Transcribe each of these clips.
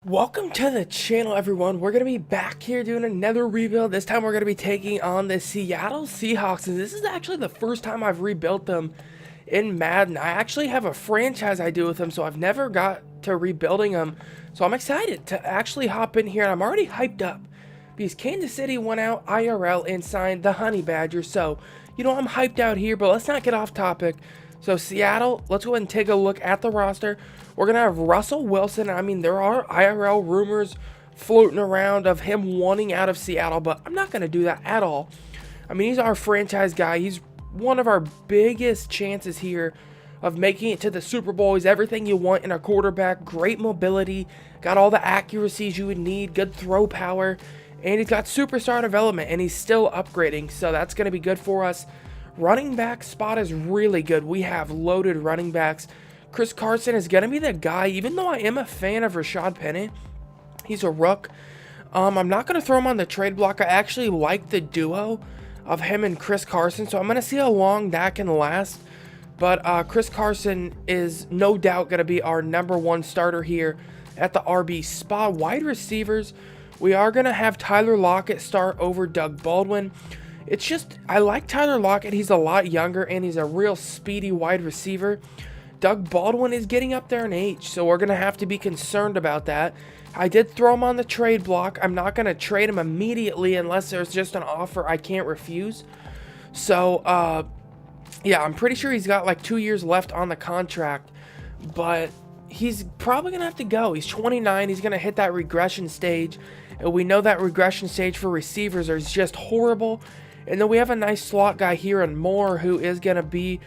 Welcome to the channel, everyone. We're going to be back here doing another rebuild. This time we're going to be taking on the Seattle Seahawks, and this is actually the first time I've rebuilt them in Madden. I actually have a franchise I do with them, so I've never got to rebuilding them. So I'm excited to actually hop in here, and I'm already hyped up because Kansas City went out IRL and signed the Honey Badger. So, I'm hyped out here, but let's not get off topic. So Seattle, let's go ahead and take a look at the roster. We're going to have Russell Wilson. I mean, there are IRL rumors floating around of him wanting out of Seattle, but I'm not going to do that at all. I mean, he's our franchise guy. He's one of our biggest chances here of making it to the Super Bowl. He's everything you want in a quarterback. Great mobility, got all the accuracies you would need, good throw power, and he's got superstar development, and he's still upgrading, so that's going to be good for us. Running back spot is really good. We have loaded running backs. Chris Carson is going to be the guy, even though I am a fan of Rashad Penny. He's a rook. I'm not going to throw him on the trade block. I actually like the duo of him and Chris Carson, so I'm going to see how long that can last. But Chris Carson is no doubt going to be our #1 starter here at the RB spot. Wide receivers, we are going to have Tyler Lockett start over Doug Baldwin. It's just, I like Tyler Lockett. He's a lot younger, and he's a real speedy wide receiver. Doug Baldwin is getting up there in age, so we're going to have to be concerned about that. I did throw him on the trade block. I'm not going to trade him immediately unless there's just an offer I can't refuse. So, yeah, I'm pretty sure he's got like 2 years left on the contract, but he's probably going to have to go. He's 29. He's going to hit that regression stage, and we know that regression stage for receivers is just horrible. And then we have a nice slot guy here in Moore who is going to be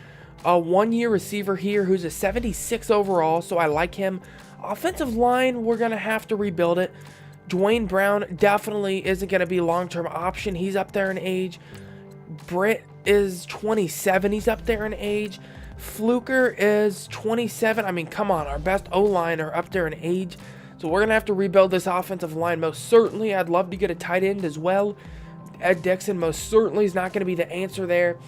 a 1-year receiver here who's a 76 overall, so I like him. Offensive line, we're going to have to rebuild it. Dwayne Brown definitely isn't going to be a long-term option. He's up there in age. Britt is 27. He's up there in age. Fluker is 27. I mean, come on. Our best O-line are up there in age. So we're going to have to rebuild this offensive line most certainly. I'd love to get a tight end as well. Ed Dixon most certainly is not going to be the answer there.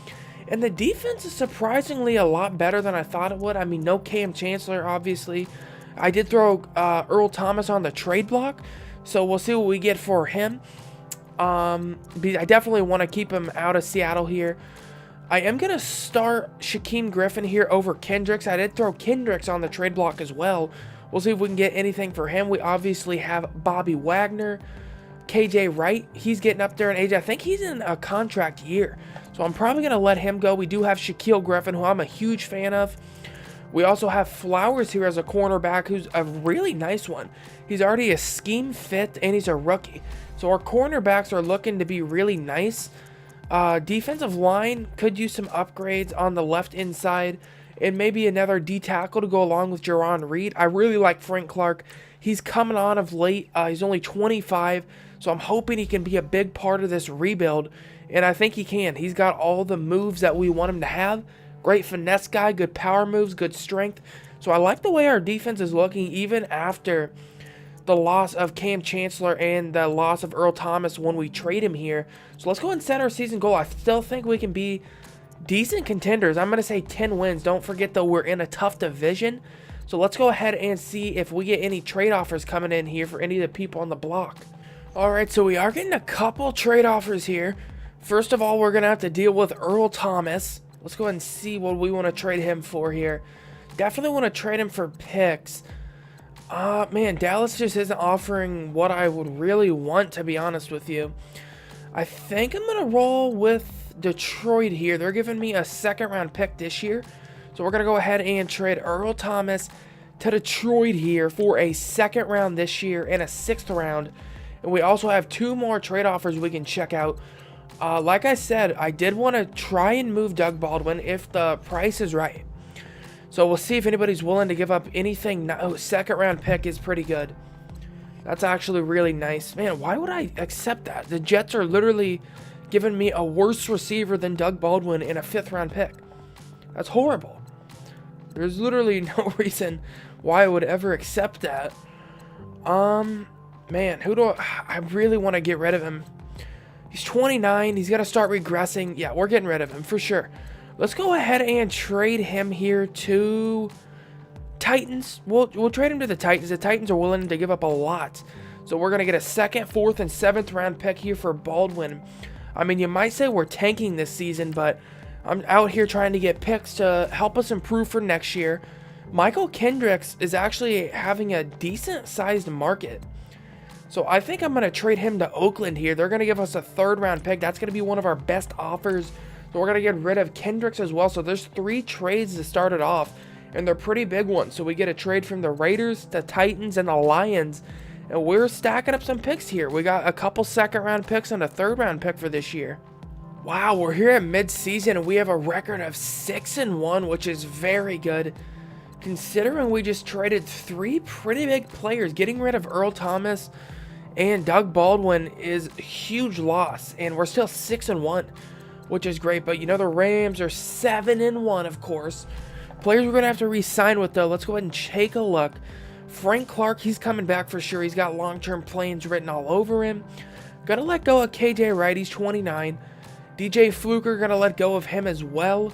And the defense is surprisingly a lot better than I thought it would. I mean, no Cam Chancellor, obviously. I did throw Earl Thomas on the trade block, so we'll see what we get for him. I definitely want to keep him out of Seattle here. I am going to start Shaquem Griffin here over Kendricks. I did throw Kendricks on the trade block as well. We'll see if we can get anything for him. We obviously have Bobby Wagner. KJ Wright, he's getting up there in age. I think he's in a contract year, so I'm probably going to let him go. We do have Shaquille Griffin, who I'm a huge fan of. We also have Flowers here as a cornerback, who's a really nice one. He's already a scheme fit, and he's a rookie. So our cornerbacks are looking to be really nice. Defensive line could use some upgrades on the left inside, and maybe another D tackle to go along with Jerron Reed. I really like Frank Clark. He's coming on of late. He's only 25, so I'm hoping he can be a big part of this rebuild, and I think he can. He's got all the moves that we want him to have. Great finesse guy, good power moves, good strength. So I like the way our defense is looking even after the loss of Cam Chancellor and the loss of Earl Thomas when we trade him here. So let's go ahead and set our season goal. I still think we can be decent contenders. I'm going to say 10 wins. Don't forget, though, we're in a tough division. So let's go ahead and see if we get any trade offers coming in here for any of the people on the block. Alright, so we are getting a couple trade offers here. First of all, we're going to have to deal with Earl Thomas. Let's go ahead and see what we want to trade him for here. Definitely want to trade him for picks. Man, Dallas just isn't offering what I would really want, to be honest with you. I think I'm going to roll with Detroit here. They're giving me a 2nd-round pick this year. So we're going to go ahead and trade Earl Thomas to Detroit here for a 2nd round this year and a 6th round. And we also have 2 more trade offers we can check out. Like I said, I did want to try and move Doug Baldwin if the price is right. So we'll see if anybody's willing to give up anything. No, 2nd round pick is pretty good. That's actually really nice. Man, why would I accept that? The Jets are literally giving me a worse receiver than Doug Baldwin in a 5th round pick. That's horrible. There's literally no reason why I would ever accept that. Man, I really want to get rid of him. He's 29. He's got to start regressing. Yeah, we're getting rid of him for sure. Let's go ahead and trade him here to Titans. We'll trade him to the Titans. The Titans are willing to give up a lot. So we're going to get a 2nd, 4th, and 7th round pick here for Baldwin. I mean, you might say we're tanking this season, but I'm out here trying to get picks to help us improve for next year. Michael Kendricks is actually having a decent-sized market. So I think I'm going to trade him to Oakland here. They're going to give us a 3rd round pick. That's going to be one of our best offers. So we're going to get rid of Kendricks as well. So there's 3 trades to start it off, and they're pretty big ones. So we get a trade from the Raiders, the Titans, and the Lions. And we're stacking up some picks here. We got a couple 2nd round picks and a 3rd round pick for this year. Wow, we're here at mid-season, and we have a record of 6-1, which is very good. Considering we just traded 3 pretty big players, getting rid of Earl Thomas and Doug Baldwin is a huge loss, and we're still 6-1, which is great. But you know, the Rams are 7-1, of course. Players we're going to have to re-sign with, though. Let's go ahead and take a look. Frank Clark, he's coming back for sure. He's got long-term plans written all over him. Gonna let go of KJ Wright, he's 29. DJ Fluker, gonna let go of him as well.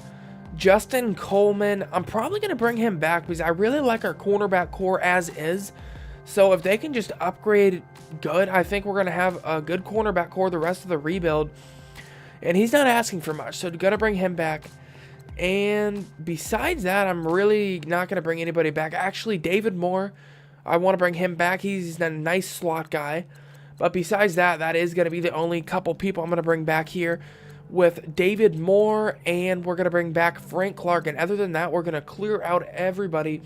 Justin Coleman, I'm probably gonna bring him back because I really like our cornerback core as is. So if they can just upgrade good, I think we're gonna have a good cornerback core the rest of the rebuild. And he's not asking for much, so gonna bring him back. And besides that, I'm really not going to bring anybody back. Actually, David Moore, I want to bring him back. He's a nice slot guy. But besides that, that is going to be the only couple people I'm going to bring back here with David Moore. And we're going to bring back Frank Clark. And other than that, we're going to clear out everybody.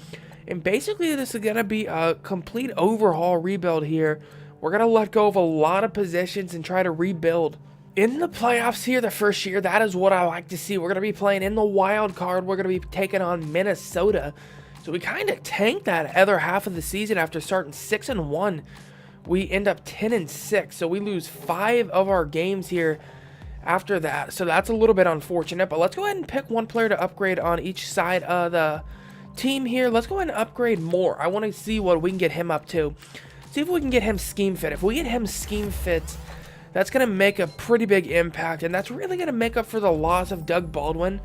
And basically, this is going to be a complete overhaul rebuild here. We're going to let go of a lot of positions and try to rebuild. In the playoffs here the first year, that is what I like to see. We're going to be playing in the wild card. We're going to be taking on Minnesota. So we kind of tanked that other half of the season after starting 6-1. We end up 10-6. So we lose 5 of our games here after that. So that's a little bit unfortunate. But let's go ahead and pick one player to upgrade on each side of the team here. Let's go ahead and upgrade Moore. I want to see what we can get him up to. See if we can get him scheme fit. If we get him scheme fit, that's going to make a pretty big impact, and that's really going to make up for the loss of Doug Baldwin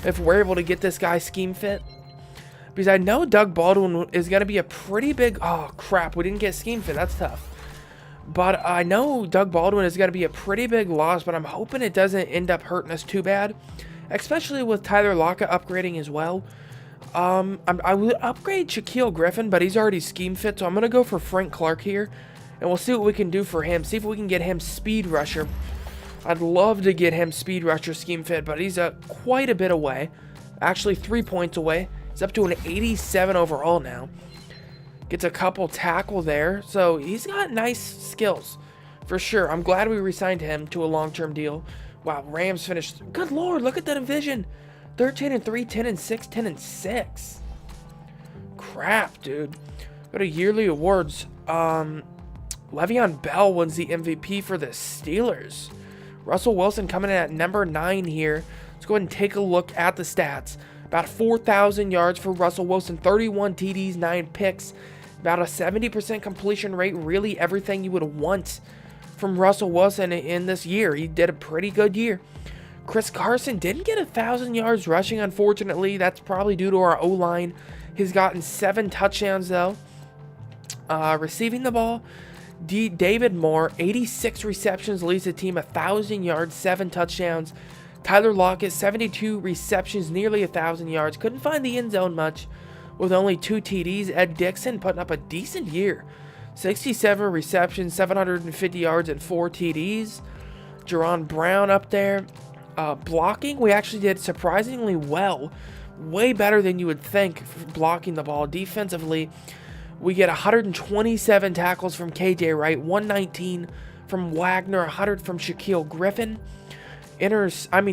if we're able to get this guy scheme fit. Because I know Doug Baldwin is going to be a pretty big... Oh, crap, we didn't get scheme fit. That's tough. But I know Doug Baldwin is going to be a pretty big loss, but I'm hoping it doesn't end up hurting us too bad, especially with Tyler Lockett upgrading as well. I would upgrade Shaquille Griffin, but he's already scheme fit, so I'm going to go for Frank Clark here. And we'll see what we can do for him. See if we can get him speed rusher. I'd love to get him speed rusher scheme fit, but he's quite a bit away. Actually, 3 points away. He's up to an 87 overall now. Gets a couple tackle there. So he's got nice skills for sure. I'm glad we re-signed him to a long-term deal. Wow, Rams finished. Good Lord, look at that division. 13-3, 10-6, 10-6. Crap, dude. Go to yearly awards. Le'Veon Bell wins the MVP for the Steelers. Russell Wilson coming in at number 9 here. Let's go ahead and take a look at the stats. About 4,000 yards for Russell Wilson, 31 TDs, 9 picks, about a 70% completion rate, really everything you would want from Russell Wilson in this year. He did a pretty good year. Chris Carson didn't get 1,000 yards rushing, unfortunately. That's probably due to our O-line. He's gotten 7 touchdowns, though. Receiving the ball, David Moore, 86 receptions, leads the team 1,000 yards, 7 touchdowns. Tyler Lockett, 72 receptions, nearly 1,000 yards. Couldn't find the end zone much with only 2 TDs. Ed Dixon putting up a decent year. 67 receptions, 750 yards, and 4 TDs. Jerron Brown up there. Blocking, we actually did surprisingly well. Way better than you would think for blocking the ball. Defensively, we get 127 tackles from KJ Wright, 119 from Wagner, 100 from Shaquille Griffin.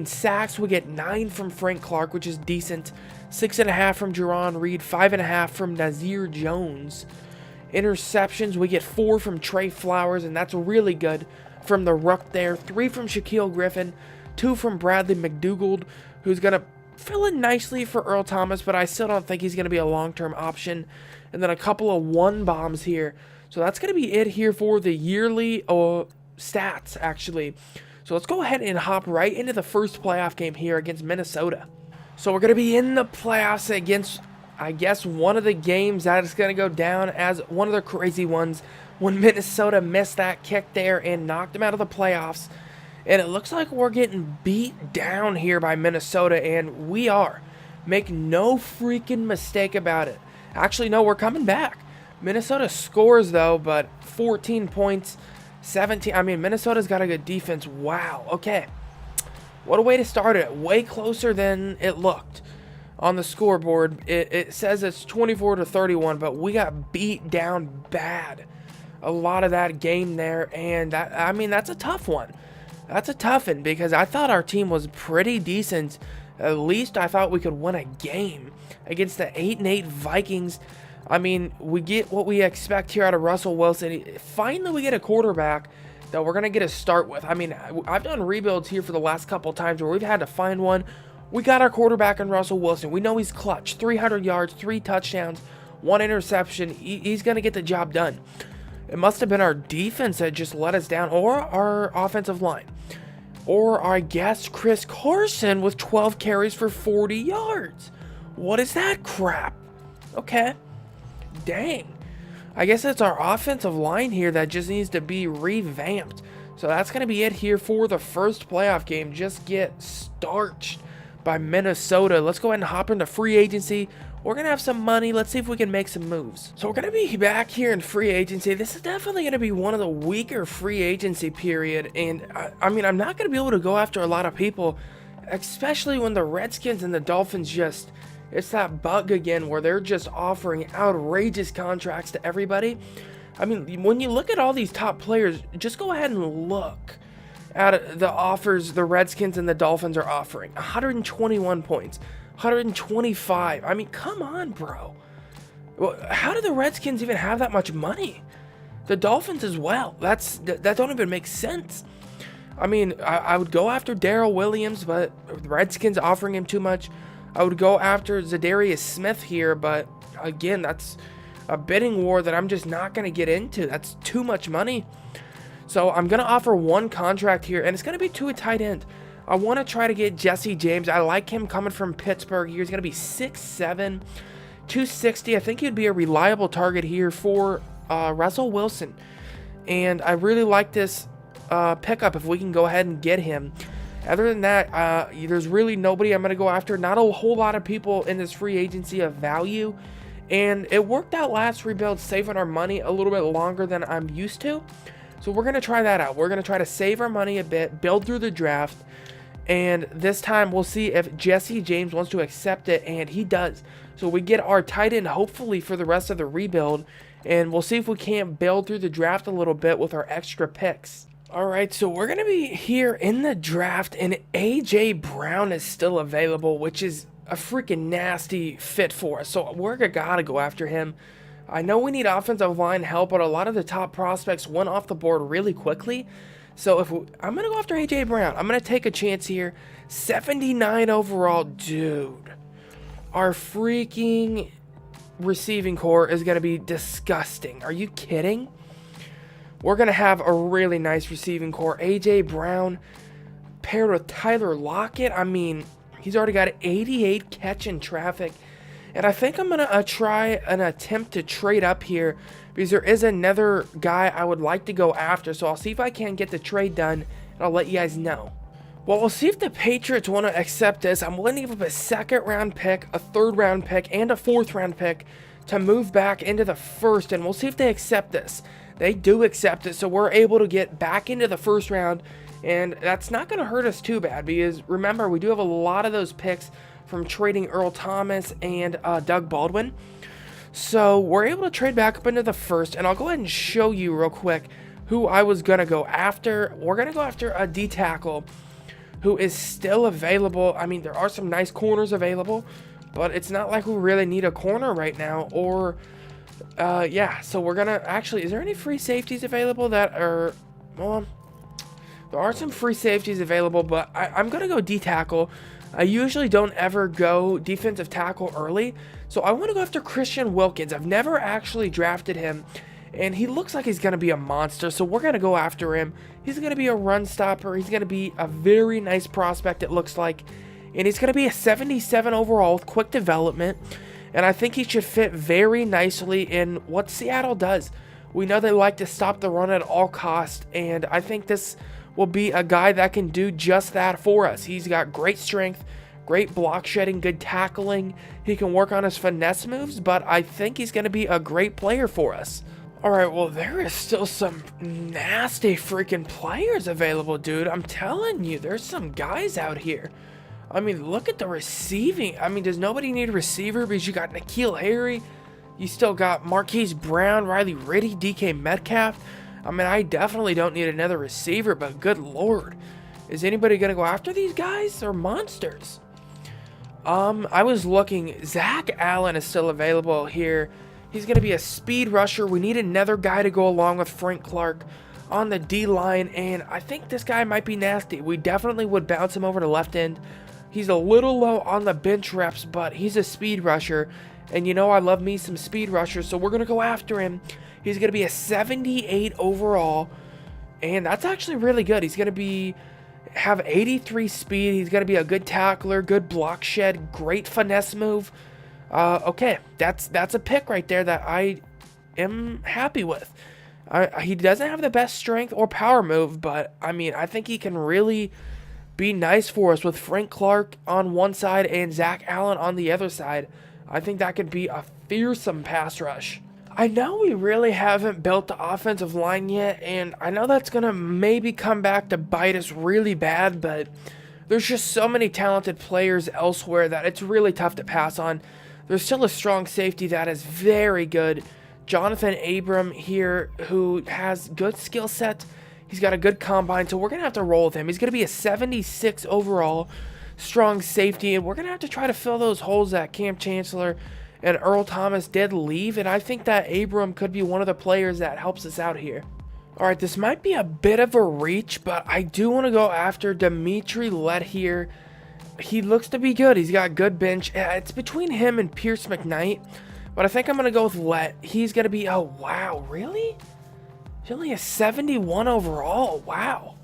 Sacks, we get 9 from Frank Clark, which is decent. 6.5 from Jerron Reed, 5.5 from Nazir Jones. Interceptions, we get 4 from Trey Flowers, and that's really good from the ruck there. 3 from Shaquille Griffin, 2 from Bradley McDougald, who's going to fill in nicely for Earl Thomas, but I still don't think he's going to be a long-term option. And then a couple of 1 bombs here. So that's going to be it here for the yearly stats, actually. So let's go ahead and hop right into the first playoff game here against Minnesota. So we're going to be in the playoffs against I guess one of the games that is going to go down as one of the crazy ones when Minnesota missed that kick there and knocked them out of the playoffs. And it looks like we're getting beat down here by Minnesota, and we are. Make no freaking mistake about it. Actually, no, we're coming back. Minnesota scores, though, but 14 points, 17. I mean, Minnesota's got a good defense. Wow, okay. What a way to start it. Way closer than it looked on the scoreboard. It says it's 24-31, but we got beat down bad a lot of that game there, and that, I mean, that's a tough one. That's a tough one because I thought our team was pretty decent. At least I thought we could win a game against the 8-8 Vikings. I mean, we get what we expect here out of Russell Wilson. Finally, we get a quarterback that we're going to get a start with. I mean, I've done rebuilds here for the last couple times where we've had to find one. We got our quarterback in Russell Wilson. We know he's clutch. 300 yards, 3 touchdowns, 1 interception. He's going to get the job done. It must have been our defense that just let us down, or our offensive line. Or, I guess, Chris Carson with 12 carries for 40 yards. What is that crap? Okay. Dang. I guess it's our offensive line here that just needs to be revamped. So that's going to be it here for the first playoff game. Just get starched by Minnesota. Let's go ahead and hop into free agency. We're going to have some money. Let's see if we can make some moves. So we're going to be back here in free agency. This is definitely going to be one of the weaker free agency period. And I mean, I'm not going to be able to go after a lot of people, especially when the Redskins and the Dolphins just, it's that bug again where they're just offering outrageous contracts to everybody. I mean, when you look at all these top players, just go ahead and look at the offers the Redskins and the Dolphins are offering. 121 points. 125. I mean, come on, bro. How do the Redskins even have that much money? The Dolphins as well. That don't even make sense. I mean, I would go after Darrell Williams, but the Redskins offering him too much. I would go after Zadarius Smith here, but again, that's a bidding war that I'm just not going to get into. That's too much money. So I'm going to offer one contract here, and it's going to be to a tight end. I want to try to get Jesse James. I like him coming from Pittsburgh. He's going to be 6'7", 260. I think he'd be a reliable target here for Russell Wilson. And I really like this pickup if we can go ahead and get him. Other than that, there's really nobody I'm going to go after. Not a whole lot of people in this free agency of value. And it worked out last rebuild, saving our money a little bit longer than I'm used to. So we're going to try that out. We're going to try to save our money a bit, build through the draft. And this time we'll see if Jesse James wants to accept it, and he does. So we get our tight end hopefully for the rest of the rebuild, and we'll see if we can't build through the draft a little bit with our extra picks. Alright, so we're going to be here in the draft, and A.J. Brown is still available, which is a freaking nasty fit for us. So we're going to go after him. I know we need offensive line help, but a lot of the top prospects went off the board really quickly. So I'm going to go after A.J. Brown. I'm going to take a chance here. 79 overall. Dude. Our freaking receiving core is going to be disgusting. Are you kidding? We're going to have a really nice receiving core. A.J. Brown paired with Tyler Lockett. I mean, he's already got 88 catch in traffic. And I think I'm going to try an attempt to trade up here because there is another guy I would like to go after. So I'll see if I can get the trade done, and I'll let you guys know. Well, we'll see if the Patriots want to accept this. I'm willing to give up a second-round pick, a third-round pick, and a fourth-round pick to move back into the first, and we'll see if they accept this. They do accept it, so we're able to get back into the first round, and that's not going to hurt us too bad because, remember, we do have a lot of those picks from trading Earl Thomas and Doug Baldwin. So we're able to trade back up into the first, and I'll go ahead and show you real quick who I was going to go after. We're going to go after a D-tackle who is still available. I mean, there are some nice corners available, but it's not like we really need a corner right now. Or, yeah, so we're going to actually, is there any free safeties available that are, well, there are some free safeties available, but I'm going to go D-tackle. I usually don't ever go defensive tackle early, so I want to go after Christian Wilkins. I've never actually drafted him, and he looks like he's going to be a monster, so we're going to go after him. He's going to be a run stopper. He's going to be a very nice prospect, it looks like, and he's going to be a 77 overall with quick development. And I think he should fit very nicely in what Seattle does. We know they like to stop the run at all costs, and I think this will be a guy that can do just that for us. He's got great strength, great block shedding, good tackling. He can work on his finesse moves, but I think he's going to be a great player for us. Alright, well, there is still some nasty freaking players available, dude. I'm telling you, there's some guys out here. I mean, look at the receiving. I mean, does nobody need a receiver? Because you got N'Keal Harry. You still got Marquise Brown, Riley Riddy, DK Metcalf. I mean, I definitely don't need another receiver, but good lord. Is anybody going to go after these guys? They're monsters. I was looking. Zach Allen is still available here. He's going to be a speed rusher. We need another guy to go along with Frank Clark on the D-line, and I think this guy might be nasty. We definitely would bounce him over to left end. He's a little low on the bench reps, but he's a speed rusher, and you know I love me some speed rushers, so we're going to go after him. He's going to be a 78 overall, and that's actually really good. He's going to have 83 speed. He's going to be a good tackler, good block shed, great finesse move. Okay, that's a pick right there that I am happy with. He doesn't have the best strength or power move, but I mean, I think he can really be nice for us with Frank Clark on one side and Zach Allen on the other side. I think that could be a fearsome pass rush. I know we really haven't built the offensive line yet, and I know that's going to maybe come back to bite us really bad, but there's just so many talented players elsewhere that it's really tough to pass on. There's still a strong safety that is very good. Jonathan Abram here, who has good skill set. He's got a good combine, so we're going to have to roll with him. He's going to be a 76 overall strong safety, and we're going to have to try to fill those holes that Cam Chancellor and Earl Thomas did leave, and I think that Abram could be one of the players that helps us out here. Alright, this might be a bit of a reach, but I do want to go after Dimitri Lett here. He looks to be good. He's got good bench. It's between him and Pierce McKnight, but I think I'm going to go with Lett. He's going to be, oh wow, really? He's only a 71 overall. Wow.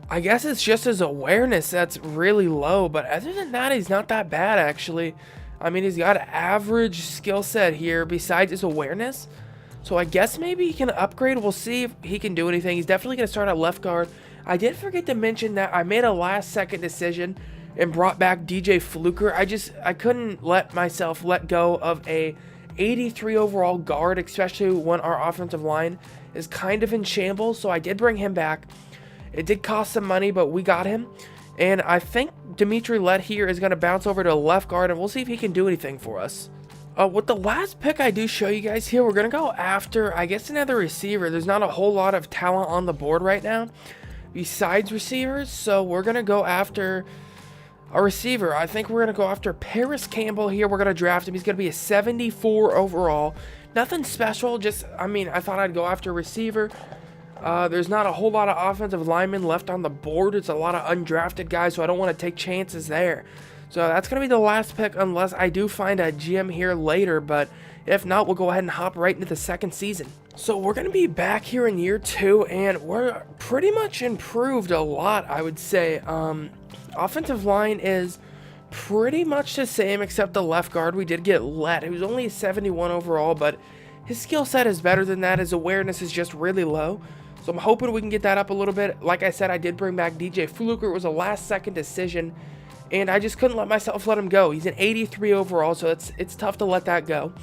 I guess it's just his awareness that's really low, but other than that, he's not that bad, actually. I mean, he's got an average skill set here besides his awareness. So I guess maybe he can upgrade. We'll see if he can do anything. He's definitely going to start at left guard. I did forget to mention that I made a last-second decision and brought back DJ Fluker. I couldn't let myself let go of a 83 overall guard, especially when our offensive line is kind of in shambles, so I did bring him back. It did cost some money, but we got him, and I think Dimitri Lett here is going to bounce over to left guard, and we'll see if he can do anything for us. With the last pick I do show you guys here, we're going to go after, I guess, another receiver. There's not a whole lot of talent on the board right now besides receivers, so we're going to go after a receiver. I think we're going to go after Paris Campbell here. We're going to draft him. He's going to be a 74 overall. Nothing special, just, I mean, I thought I'd go after a receiver. There's not a whole lot of offensive linemen left on the board. It's a lot of undrafted guys, so I don't want to take chances there. So that's going to be the last pick unless I do find a GM here later, but if not, we'll go ahead and hop right into the second season. So we're going to be back here in year 2, and we're pretty much improved a lot, I would say. Offensive line is pretty much the same except the left guard. We did get Lett. He was only a 71 overall, but his skill set is better than that. His awareness is just really low. So I'm hoping we can get that up a little bit. Like I said, I did bring back DJ Fluker. It was a last-second decision, and I just couldn't let myself let him go. He's an 83 overall, so it's tough to let that go.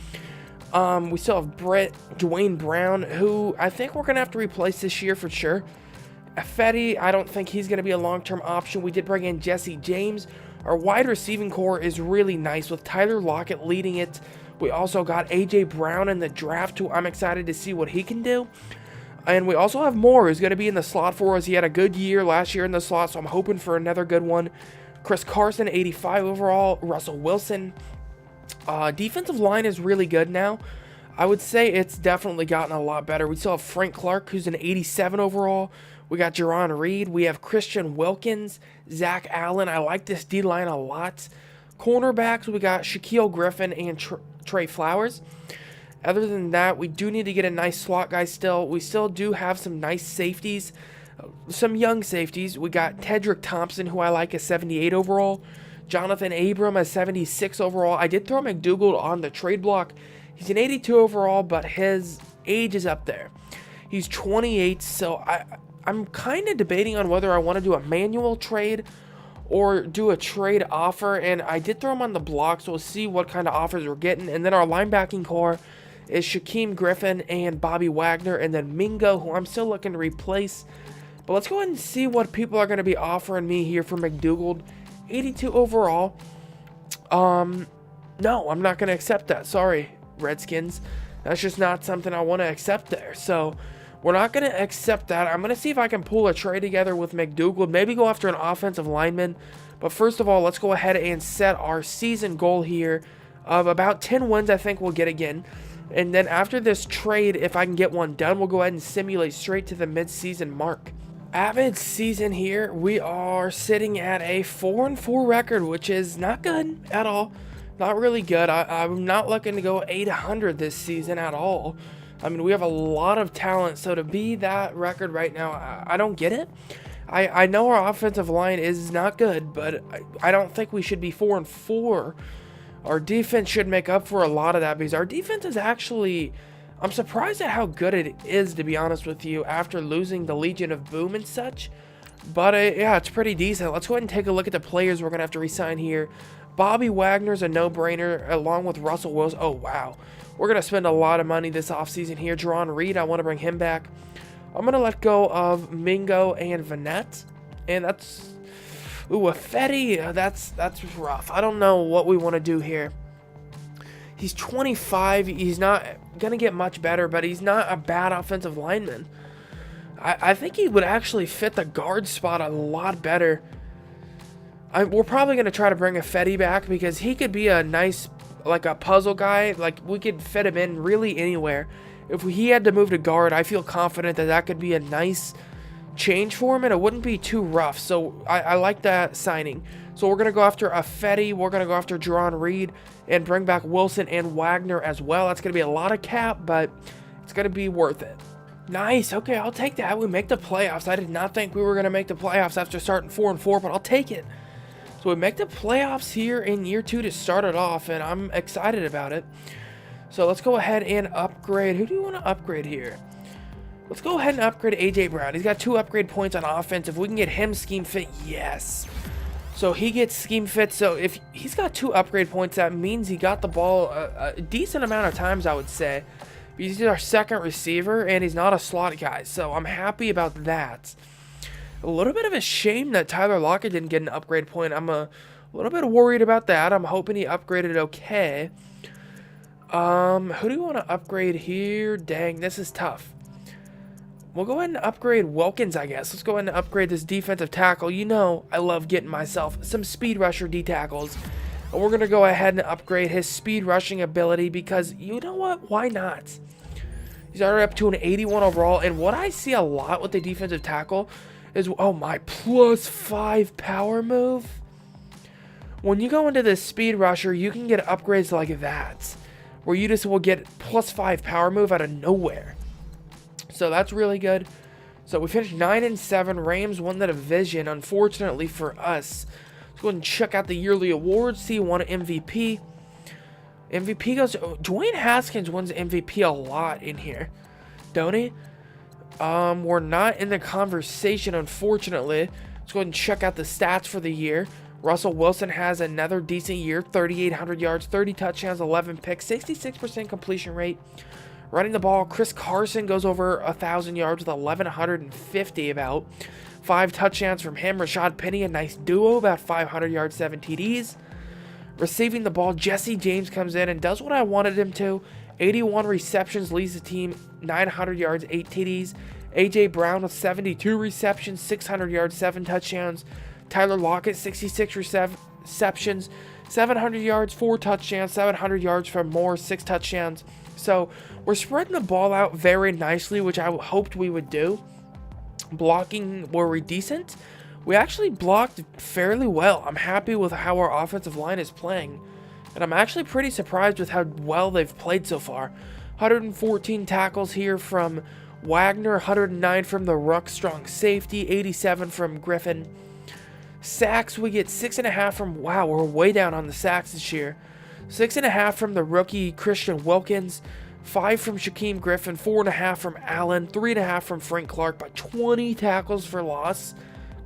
We still have Dwayne Brown, who I think we're going to have to replace this year for sure. Fetty, I don't think he's going to be a long-term option. We did bring in Jesse James. Our wide receiving core is really nice with Tyler Lockett leading it. We also got A.J. Brown in the draft, who I'm excited to see what he can do. And we also have Moore, who's going to be in the slot for us. He had a good year last year in the slot, so I'm hoping for another good one. Chris Carson, 85 overall. Russell Wilson. Defensive line is really good now. I would say it's definitely gotten a lot better. We still have Frank Clark, who's an 87 overall. We got Jerron Reed. We have Christian Wilkins, Zach Allen. I like this D-line a lot. Cornerbacks, we got Shaquille Griffin and Trey Flowers. Other than that, we do need to get a nice slot guy still. We still do have some nice safeties, some young safeties. We got Tedrick Thompson, who I like, a 78 overall. Jonathan Abram as 76 overall. I did throw McDougal on the trade block. He's an 82 overall, but his age is up there. He's 28, so I'm kind of debating on whether I want to do a manual trade or do a trade offer, and I did throw him on the block, so we'll see what kind of offers we're getting. And then our linebacking core is Shaquem Griffin and Bobby Wagner, and then Mingo, who I'm still looking to replace. But let's go ahead and see what people are going to be offering me here for McDougal. 82 overall. No, I'm not going to accept that. Sorry, Redskins. That's just not something I want to accept there. So we're not going to accept that. I'm going to see if I can pull a trade together with McDougal. Maybe go after an offensive lineman. But first of all, let's go ahead and set our season goal here of about 10 wins, I think we'll get again. And then after this trade, if I can get one done, we'll go ahead and simulate straight to the mid-season mark. At mid-season here, we are sitting at a 4-4 record, which is not good at all. Not really good. I'm not looking to go 800 this season at all. I mean, we have a lot of talent, so to be that record right now, I don't get it. I know our offensive line is not good, but I don't think we should be 4-4. Our defense should make up for a lot of that, because our defense is actually... I'm surprised at how good it is, to be honest with you, after losing the Legion of Boom and such. But yeah, it's pretty decent. Let's go ahead and take a look at the players we're going to have to re-sign here. Bobby Wagner's a no-brainer, along with Russell Wilson. Oh, wow. We're going to spend a lot of money this offseason here. Jerron Reed, I want to bring him back. I'm going to let go of Mingo and Vanette. And that's... Ooh, a Fetty. That's rough. I don't know what we want to do here. He's 25. He's not going to get much better, but he's not a bad offensive lineman. I think he would actually fit the guard spot a lot better. We're probably going to try to bring a Fetty back, because he could be a nice, like a puzzle guy. Like, we could fit him in really anywhere. If he had to move to guard, I feel confident that that could be a nice change for him, and it wouldn't be too rough. So I like that signing. So we're going to go after a Fetty. We're going to go after Jerron Reed and bring back Wilson and Wagner as well. That's going to be a lot of cap, but it's going to be worth it. Nice. Okay, I'll take that. We make the playoffs. I did not think we were going to make the playoffs after starting 4-4, but I'll take it. So we make the playoffs here in year 2 to start it off, and I'm excited about it. So let's go ahead and upgrade. Who do you want to upgrade here? Let's go ahead and upgrade A.J. Brown. He's got 2 upgrade points on offense. If we can get him scheme fit, yes. So he gets scheme fit. So if he's got 2 upgrade points, that means he got the ball a decent amount of times, I would say. He's our second receiver, and he's not a slot guy. So I'm happy about that. A little bit of a shame that Tyler Lockett didn't get an upgrade point. I'm a little bit worried about that. I'm hoping he upgraded okay. Who do you want to upgrade here? Dang, this is tough. We'll go ahead and upgrade Wilkins, I guess. Let's go ahead and upgrade this defensive tackle. You know, I love getting myself some speed rusher D-tackles. And we're going to go ahead and upgrade his speed rushing ability, because you know what? Why not? He's already up to an 81 overall. And what I see a lot with the defensive tackle is, oh my, +5 power move. When you go into the speed rusher, you can get upgrades like that, where you just will get +5 power move out of nowhere. So that's really good. So we finished 9-7. Rams won the division, unfortunately for us. Let's go ahead and check out the yearly awards. See who won MVP. MVP goes... Dwayne Haskins wins MVP a lot in here, don't he? We're not in the conversation, unfortunately. Let's go ahead and check out the stats for the year. Russell Wilson has another decent year. 3,800 yards, 30 touchdowns, 11 picks, 66% completion rate. Running the ball, Chris Carson goes over 1,000 yards with 1,150 about. 5 touchdowns from him. Rashad Penny, a nice duo, about 500 yards, 7 TDs. Receiving the ball, Jesse James comes in and does what I wanted him to. 81 receptions, leads the team, 900 yards, 8 TDs. A.J. Brown with 72 receptions, 600 yards, 7 touchdowns. Tyler Lockett, 66 receptions, 700 yards, 4 touchdowns, 700 yards from Moore, 6 touchdowns. So we're spreading the ball out very nicely, which I hoped we would do. Blocking, were we decent? We actually blocked fairly well. I'm happy with how our offensive line is playing. And I'm actually pretty surprised with how well they've played so far. 114 tackles here from Wagner, 109 from the ruck strong safety, 87 from Griffin. Sacks, we get 6.5 from, wow, we're way down on the sacks this year. 6.5 from the rookie Christian Wilkins. 5 from Shaquem Griffin. 4.5 from Allen. 3.5 from Frank Clark, but 20 tackles for loss.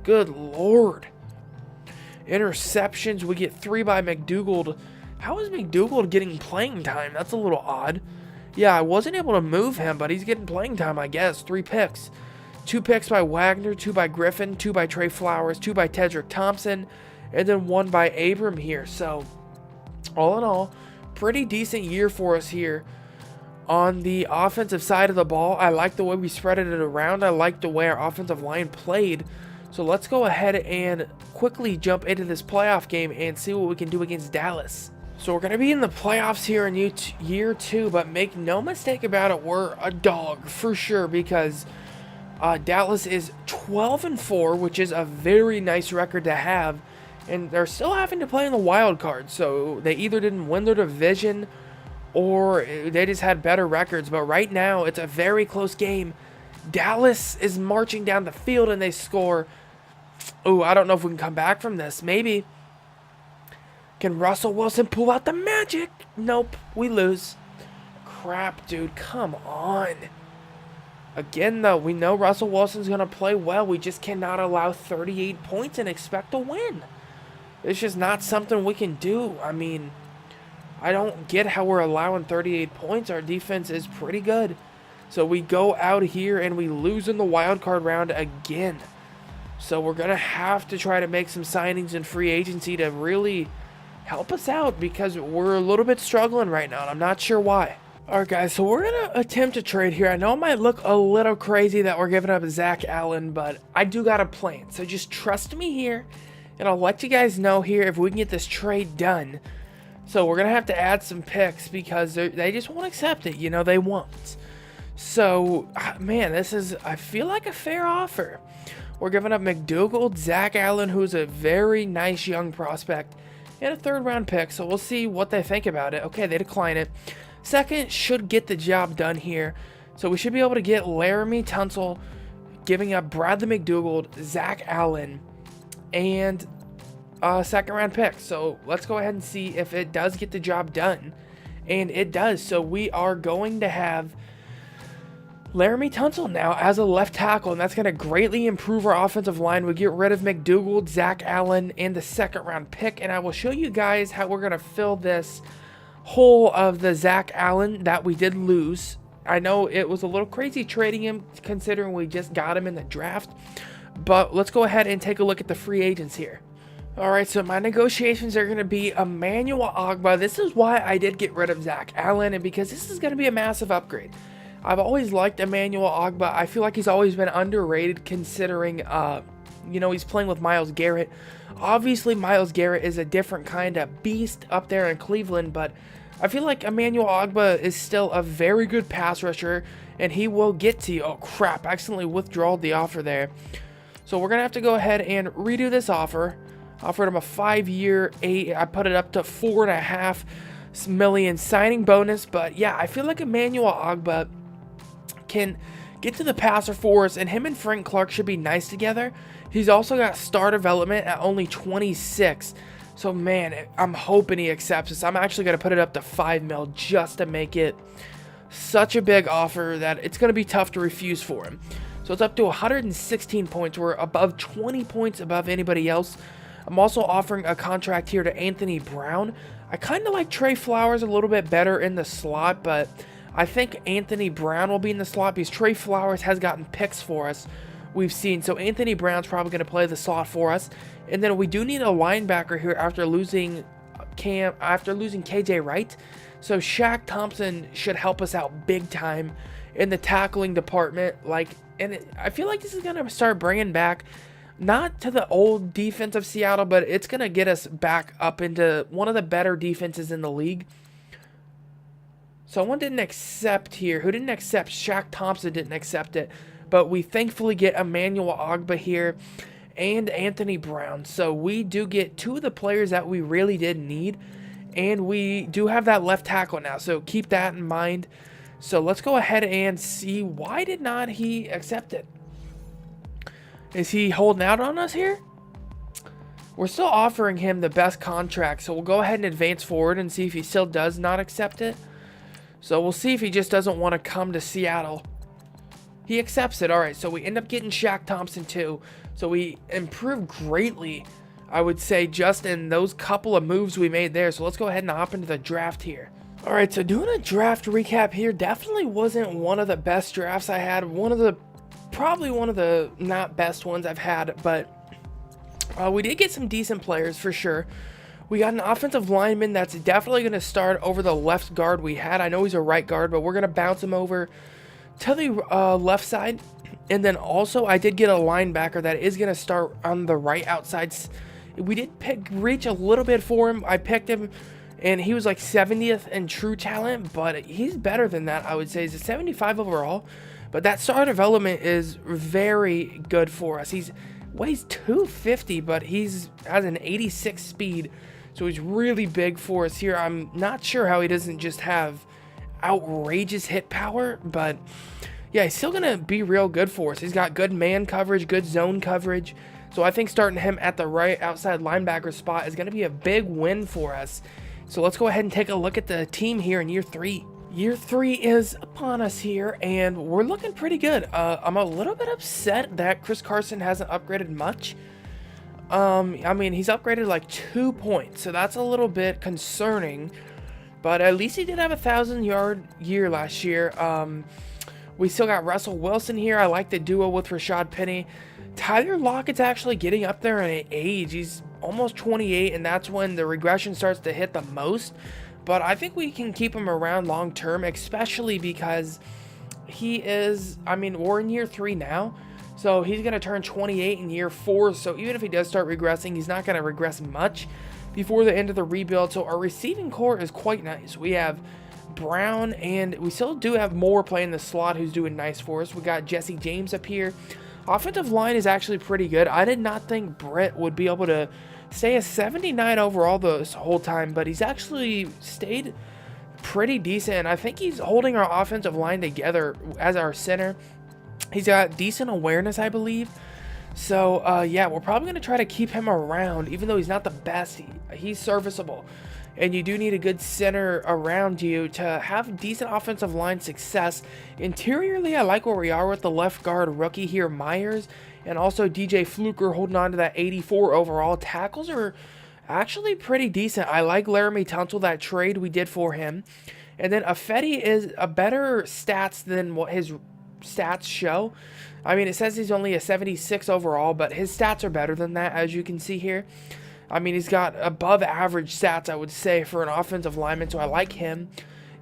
Good Lord. Interceptions, we get 3 by McDougald. How is McDougald getting playing time? That's a little odd. Yeah, I wasn't able to move him, but he's getting playing time, I guess. 3 picks. 2 picks by Wagner, 2 by Griffin, 2 by Trey Flowers, 2 by Tedrick Thompson, and then 1 by Abram here. So, all in all, pretty decent year for us here. On the offensive side of the ball, I like the way we spread it around. I like the way our offensive line played. So let's go ahead and quickly jump into this playoff game and see what we can do against Dallas. So we're going to be in the playoffs here in year 2, but make no mistake about it, we're a dog for sure, because Dallas is 12-4, which is a very nice record to have, and they're still having to play in the wild card. So they either didn't win their division or they just had better records. But right now, it's a very close game. Dallas is marching down the field and they score. Oh, I don't know if we can come back from this. Maybe. Can Russell Wilson pull out the magic? Nope, we lose. Crap, dude, come on. Again, though, we know Russell Wilson's going to play well. We just cannot allow 38 points and expect to win. It's just not something we can do. I mean, I don't get how we're allowing 38 points. Our defense is pretty good. So we go out here and we lose in the wild card round again. So we're going to have to try to make some signings in free agency to really help us out, because we're a little bit struggling right now, and I'm not sure why. Alright guys, so we're going to attempt a trade here. I know it might look a little crazy that we're giving up Zach Allen, but I do got a plan. So just trust me here, and I'll let you guys know here if we can get this trade done. So we're going to have to add some picks because they just won't accept it. You know, they won't. So, man, this is, I feel like, a fair offer. We're giving up McDougald, Zach Allen, who's a very nice young prospect, and a 3rd-round pick. So we'll see what they think about it. Okay, they decline it. Second should get the job done here. So we should be able to get Laramie Tunsil, giving up Bradley McDougald, Zach Allen, and a 2nd-round pick. So let's go ahead and see if it does get the job done. And it does. So we are going to have Laramie Tunsil now as a left tackle, and that's going to greatly improve our offensive line. We get rid of McDougald, Zach Allen, and the 2nd-round pick, and I will show you guys how we're going to fill this hole of the Zach Allen that we did lose. I know it was a little crazy trading him considering we just got him in the draft, but let's go ahead and take a look at the free agents here. Alright, so my negotiations are going to be Emmanuel Ogbah. This is why I did get rid of Zach Allen, and because this is going to be a massive upgrade. I've always liked Emmanuel Ogbah. I feel like he's always been underrated considering, you know, he's playing with Myles Garrett. Obviously, Myles Garrett is a different kind of beast up there in Cleveland, but I feel like Emmanuel Ogbah is still a very good pass rusher, and he will get to you. Oh, crap. I accidentally withdrawed the offer there. So we're going to have to go ahead and redo this offer. Offered him a 5-year, I put it up to $4.5 million signing bonus, but yeah, I feel like Emmanuel Ogbah can get to the passer for us, and him and Frank Clark should be nice together. He's also got star development at only 26. So, man, I'm hoping he accepts this. I'm actually going to put it up to $5 million just to make it such a big offer that it's going to be tough to refuse for him. So it's up to 116 points. We're above 20 points above anybody else. I'm also offering a contract here to Anthony Brown. I kind of like Trey Flowers a little bit better in the slot, but I think Anthony Brown will be in the slot because Trey Flowers has gotten picks for us, we've seen. So Anthony Brown's probably going to play the slot for us. And then we do need a linebacker here after losing KJ Wright. So Shaq Thompson should help us out big time in the tackling department. I feel like this is going to start bringing back, not to the old defense of Seattle, but it's going to get us back up into one of the better defenses in the league. Someone didn't accept here. Who didn't accept? Shaq Thompson didn't accept it. But we thankfully get Emmanuel Ogbah here and Anthony Brown. So we do get 2 of the players that we really did need. And we do have that left tackle now. So keep that in mind. So let's go ahead and see, why did not he accept it? Is he holding out on us here? We're still offering him the best contract, so we'll go ahead and advance forward and see if he still does not accept it. So we'll see if he just doesn't want to come to Seattle. He accepts it. All right, so we end up getting Shaq Thompson too. So we improved greatly, I would say, just in those couple of moves we made there. So let's go ahead and hop into the draft here. All right, so doing a draft recap here definitely wasn't one of the best drafts I had. Probably one of the not best ones I've had, but we did get some decent players for sure. We got an offensive lineman that's definitely going to start over the left guard we had. I know he's a right guard, but we're going to bounce him over to the left side. And then also I did get a linebacker that is going to start on the right outside. We did reach a little bit for him. I picked him, and he was like 70th in true talent, but he's better than that, I would say. He's a 75 overall, but that star development is very good for us. He's weighs 250, but has an 86 speed, so he's really big for us here. I'm not sure how he doesn't just have outrageous hit power, but yeah, he's still gonna be real good for us. He's got good man coverage, good zone coverage, so I think starting him at the right outside linebacker spot is gonna be a big win for us. So let's go ahead and take a look at the team here in year 3. Year 3 is upon us here, and we're looking pretty good. I'm a little bit upset that Chris Carson hasn't upgraded much. I mean, he's upgraded like 2 points, so that's a little bit concerning. But at least he did have a 1,000-yard year last year. We still got Russell Wilson here. I like the duo with Rashad Penny. Tyler Lockett's actually getting up there in age. He's almost 28, and that's when the regression starts to hit the most. But I think we can keep him around long term, especially because he is, I mean, we're in year 3 now, so he's going to turn 28 in year 4. So even if he does start regressing, he's not going to regress much before the end of the rebuild. So our receiving core is quite nice. We have Brown, and we still do have Moore playing the slot, who's doing nice for us. We got Jesse James up here. Offensive line is actually pretty good. I did not think Britt would be able to stay a 79 overall this whole time, but he's actually stayed pretty decent. I think he's holding our offensive line together as our center. He's got decent awareness, I believe. So yeah, we're probably going to try to keep him around, even though he's not the best. He's serviceable, and you do need a good center around you to have decent offensive line success. Interiorly, I like where we are with the left guard rookie here, Myers, and also DJ Fluker holding on to that 84 overall. Tackles are actually pretty decent. I like Laramie Tunsil, that trade we did for him. And then Afedi is a better stats than what his stats show. I mean, it says he's only a 76 overall, but his stats are better than that, as you can see here. I mean, he's got above average stats, I would say, for an offensive lineman, so I like him.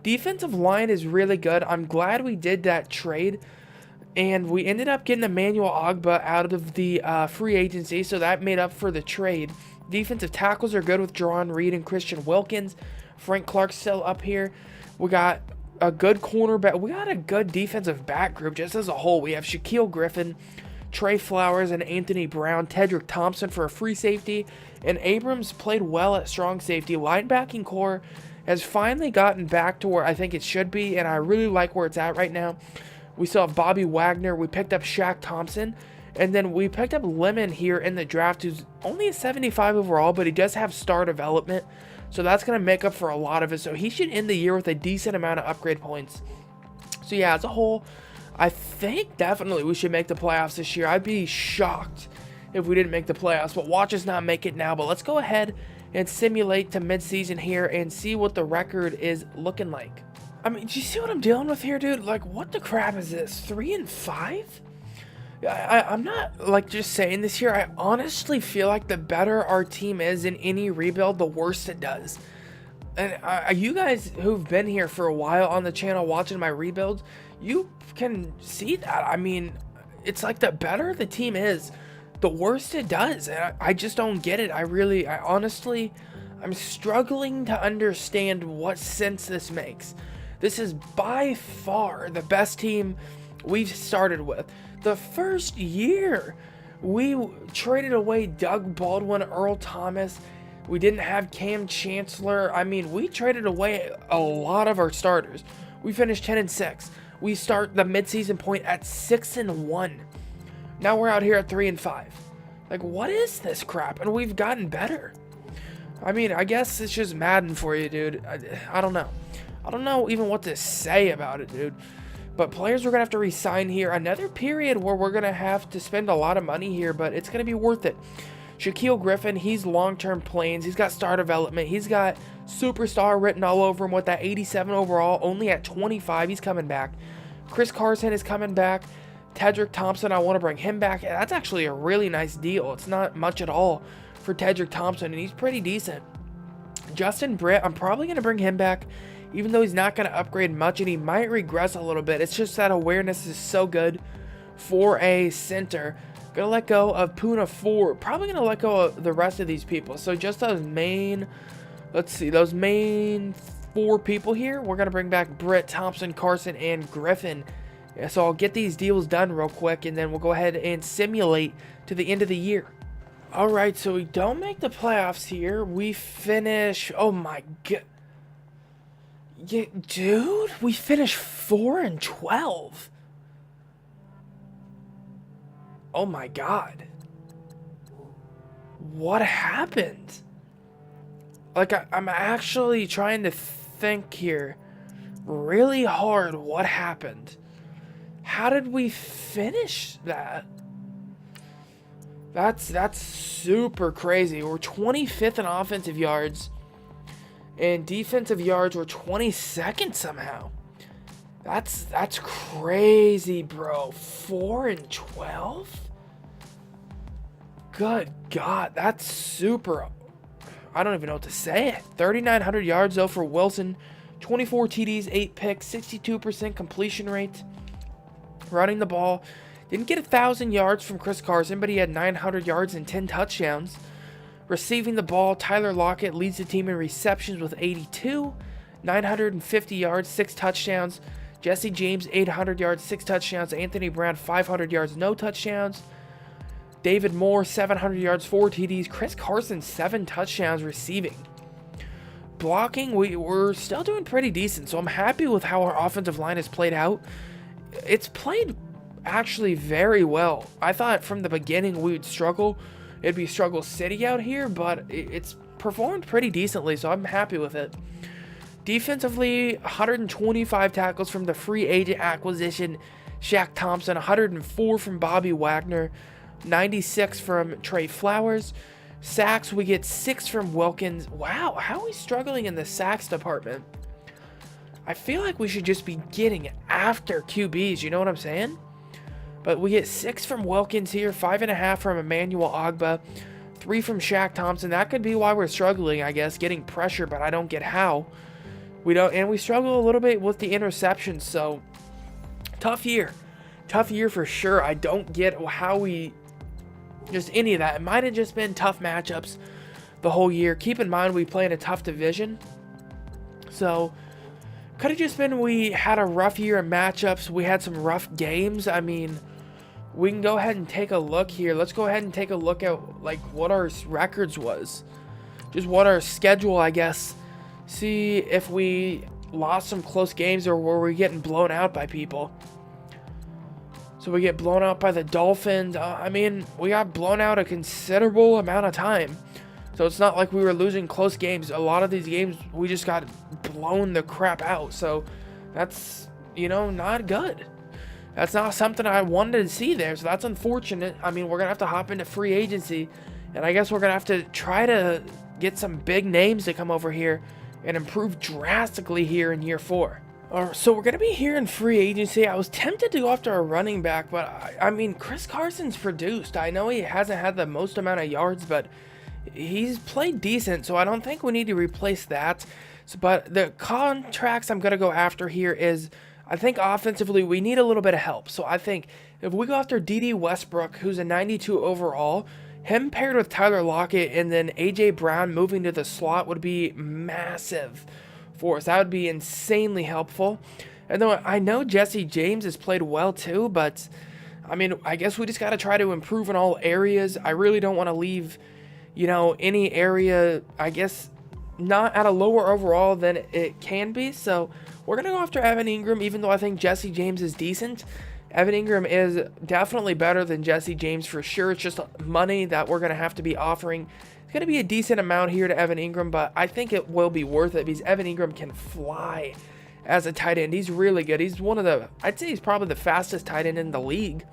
Defensive line is really good. I'm glad we did that trade. And we ended up getting Emmanuel Ogbah out of the free agency, so that made up for the trade. Defensive tackles are good with Jerron Reed and Christian Wilkins. Frank Clark's still up here. We got a good cornerback. We got a good defensive back group just as a whole. We have Shaquille Griffin, Trey Flowers, and Anthony Brown. Tedrick Thompson for a free safety. And Abrams played well at strong safety. Linebacking core has finally gotten back to where I think it should be, and I really like where it's at right now. We still have Bobby Wagner. We picked up Shaq Thompson. And then we picked up Lemon here in the draft, who's only a 75 overall, but he does have star development. So that's going to make up for a lot of it. So he should end the year with a decent amount of upgrade points. So yeah, as a whole, I think definitely we should make the playoffs this year. I'd be shocked if we didn't make the playoffs, but watch us not make it now. But let's go ahead and simulate to midseason here and see what the record is looking like. I mean, do you see what I'm dealing with here, dude? Like, what the crap is this? 3-5? I'm not, like, just saying this here. I honestly feel like the better our team is in any rebuild, the worse it does. And you guys who've been here for a while on the channel watching my rebuilds, you can see that. I mean, it's like the better the team is, the worse it does. And I just don't get it. I honestly, I'm struggling to understand what sense this makes. This is by far the best team we've started with. The first year, we traded away Doug Baldwin, Earl Thomas. We didn't have Cam Chancellor. I mean, we traded away a lot of our starters. We finished 10-6. We start the midseason point at 6-1. Now we're out here at 3-5. Like, what is this crap? And we've gotten better. I mean, I guess it's just Madden for you, dude. I don't know. I don't know even what to say about it, dude. But players are going to have to resign here. Another period where we're going to have to spend a lot of money here, but it's going to be worth it. Shaquille Griffin, he's long-term plans. He's got star development. He's got superstar written all over him with that 87 overall, only at 25. He's coming back. Chris Carson is coming back. Tedrick Thompson, I want to bring him back. That's actually a really nice deal. It's not much at all for Tedrick Thompson, and he's pretty decent. Justin Britt, I'm probably going to bring him back, even though he's not going to upgrade much, and he might regress a little bit. It's just that awareness is so good for a center. Going to let go of Puna 4. Probably going to let go of the rest of these people. So just those main, let's see, those main 4 people here. We're going to bring back Britt, Thompson, Carson, and Griffin. Yeah, so I'll get these deals done real quick, and then we'll go ahead and simulate to the end of the year. All right, so we don't make the playoffs here. We finish, oh my god. Yeah, dude, we finished 4-12. Oh my god. What happened? Like, I'm actually trying to think here really hard what happened. How did we finish that? That's super crazy. We're 25th in offensive yards, and defensive yards were 22nd somehow. That's crazy, bro. 4-12? Good God, that's super. I don't even know what to say. 3,900 yards though for Wilson, 24 TDs, 8 picks, 62% completion rate. Running the ball, didn't get 1,000 yards from Chris Carson, but he had 900 yards and 10 touchdowns. Receiving the ball, Tyler Lockett leads the team in receptions with 82, 950 yards, 6 touchdowns. Jesse James, 800 yards, 6 touchdowns. Anthony Brown, 500 yards, no touchdowns. David Moore, 700 yards, 4 TDs. Chris Carson, 7 touchdowns receiving. Blocking, we're still doing pretty decent, so I'm happy with how our offensive line has played out. It's played actually very well. I thought from the beginning we would struggle. It'd be struggle city out here, but it's performed pretty decently, so I'm happy with it. Defensively, 125 tackles from the free agent acquisition, Shaq Thompson, 104 from Bobby Wagner, 96 from Trey Flowers. Sacks, we get 6 from Wilkins. Wow, how are we struggling in the sacks department? I feel like we should just be getting after QBs, you know what I'm saying? But we get 6 from Wilkins here, 5.5 from Emmanuel Ogbah, 3 from Shaq Thompson. That could be why we're struggling, I guess, getting pressure, but I don't get how. We struggle a little bit with the interceptions, so tough year. Tough year for sure. I don't get how we, just any of that. It might have just been tough matchups the whole year. Keep in mind we play in a tough division, so could have just been we had a rough year in matchups. We had some rough games. I mean, we can go ahead and take a look here. Let's go ahead and take a look at like what our records was. Just what our schedule, I guess. See if we lost some close games or were we getting blown out by people. So we get blown out by the Dolphins. I mean, we got blown out a considerable amount of time. So it's not like we were losing close games. A lot of these games, we just got blown the crap out. So that's, you know, not good. That's not something I wanted to see there. So that's unfortunate. I mean, we're going to have to hop into free agency. And I guess we're going to have to try to get some big names to come over here and improve drastically here in year 4. So we're going to be here in free agency. I was tempted to go after a running back, but I mean, Chris Carson's produced. I know he hasn't had the most amount of yards, but he's played decent, so I don't think we need to replace that. So, but the contracts I'm going to go after here is, I think offensively we need a little bit of help. So I think if we go after D.D. Westbrook, who's a 92 overall, him paired with Tyler Lockett and then A.J. Brown moving to the slot would be massive for us. That would be insanely helpful. And though I know Jesse James has played well too, but I mean, I guess we just got to try to improve in all areas. I really don't want to leave, you know, any area, I guess, not at a lower overall than it can be. So we're going to go after Evan Ingram, even though I think Jesse James is decent. Evan Ingram is definitely better than Jesse James for sure. It's just money that we're going to have to be offering. It's going to be a decent amount here to Evan Ingram, but I think it will be worth it because Evan Ingram can fly as a tight end. He's really good. He's one of the, I'd say he's probably the fastest tight end in the league,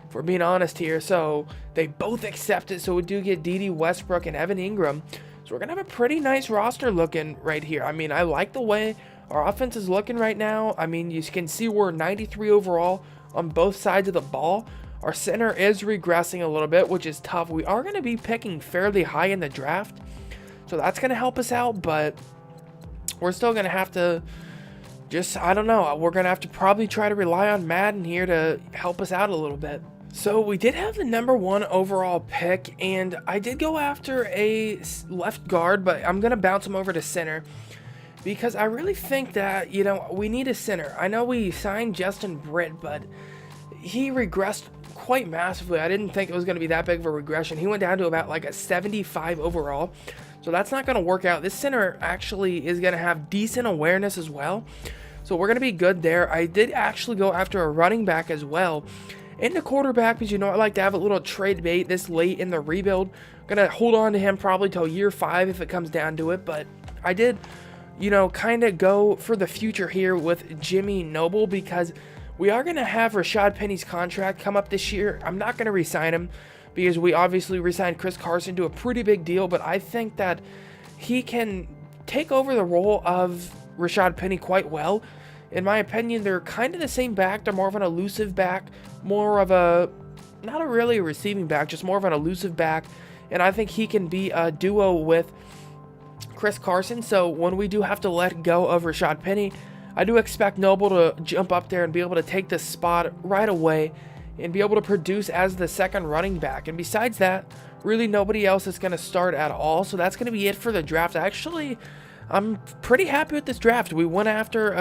for being honest here. So they both accept it. So we do get Dede Westbrook and Evan Ingram. So we're going to have a pretty nice roster looking right here. I mean, I like the way our offense is looking right now. I mean, you can see we're 93 overall on both sides of the ball. Our center is regressing a little bit, which is tough. We are going to be picking fairly high in the draft, so that's going to help us out, but we're still going to have to just, I don't know, we're going to have to probably try to rely on Madden here to help us out a little bit. So we did have the #1 overall pick, and I did go after a left guard, but I'm going to bounce him over to center, because I really think that, you know, we need a center. I know we signed Justin Britt, but he regressed quite massively. I didn't think it was going to be that big of a regression. He went down to about like a 75 overall, so that's not going to work out. This center actually is going to have decent awareness as well, so we're going to be good there. I did actually go after a running back as well, and a quarterback, because, you know, I like to have a little trade bait this late in the rebuild. I'm going to hold on to him probably till year 5 if it comes down to it, but I did, you know, kind of go for the future here with Jimmy Noble, because we are going to have Rashad Penny's contract come up this year. I'm not going to re-sign him because we obviously re-signed Chris Carson to a pretty big deal, but I think that he can take over the role of Rashad Penny quite well. In my opinion, they're kind of the same back. They're more of an elusive back, more of a, not a really receiving back, just more of an elusive back, and I think he can be a duo with Chris Carson. So when we do have to let go of Rashad Penny, I do expect Noble to jump up there and be able to take this spot right away and be able to produce as the second running back. And besides that, really nobody else is going to start at all. So that's going to be it for the draft. Actually, I'm pretty happy with this draft. We went after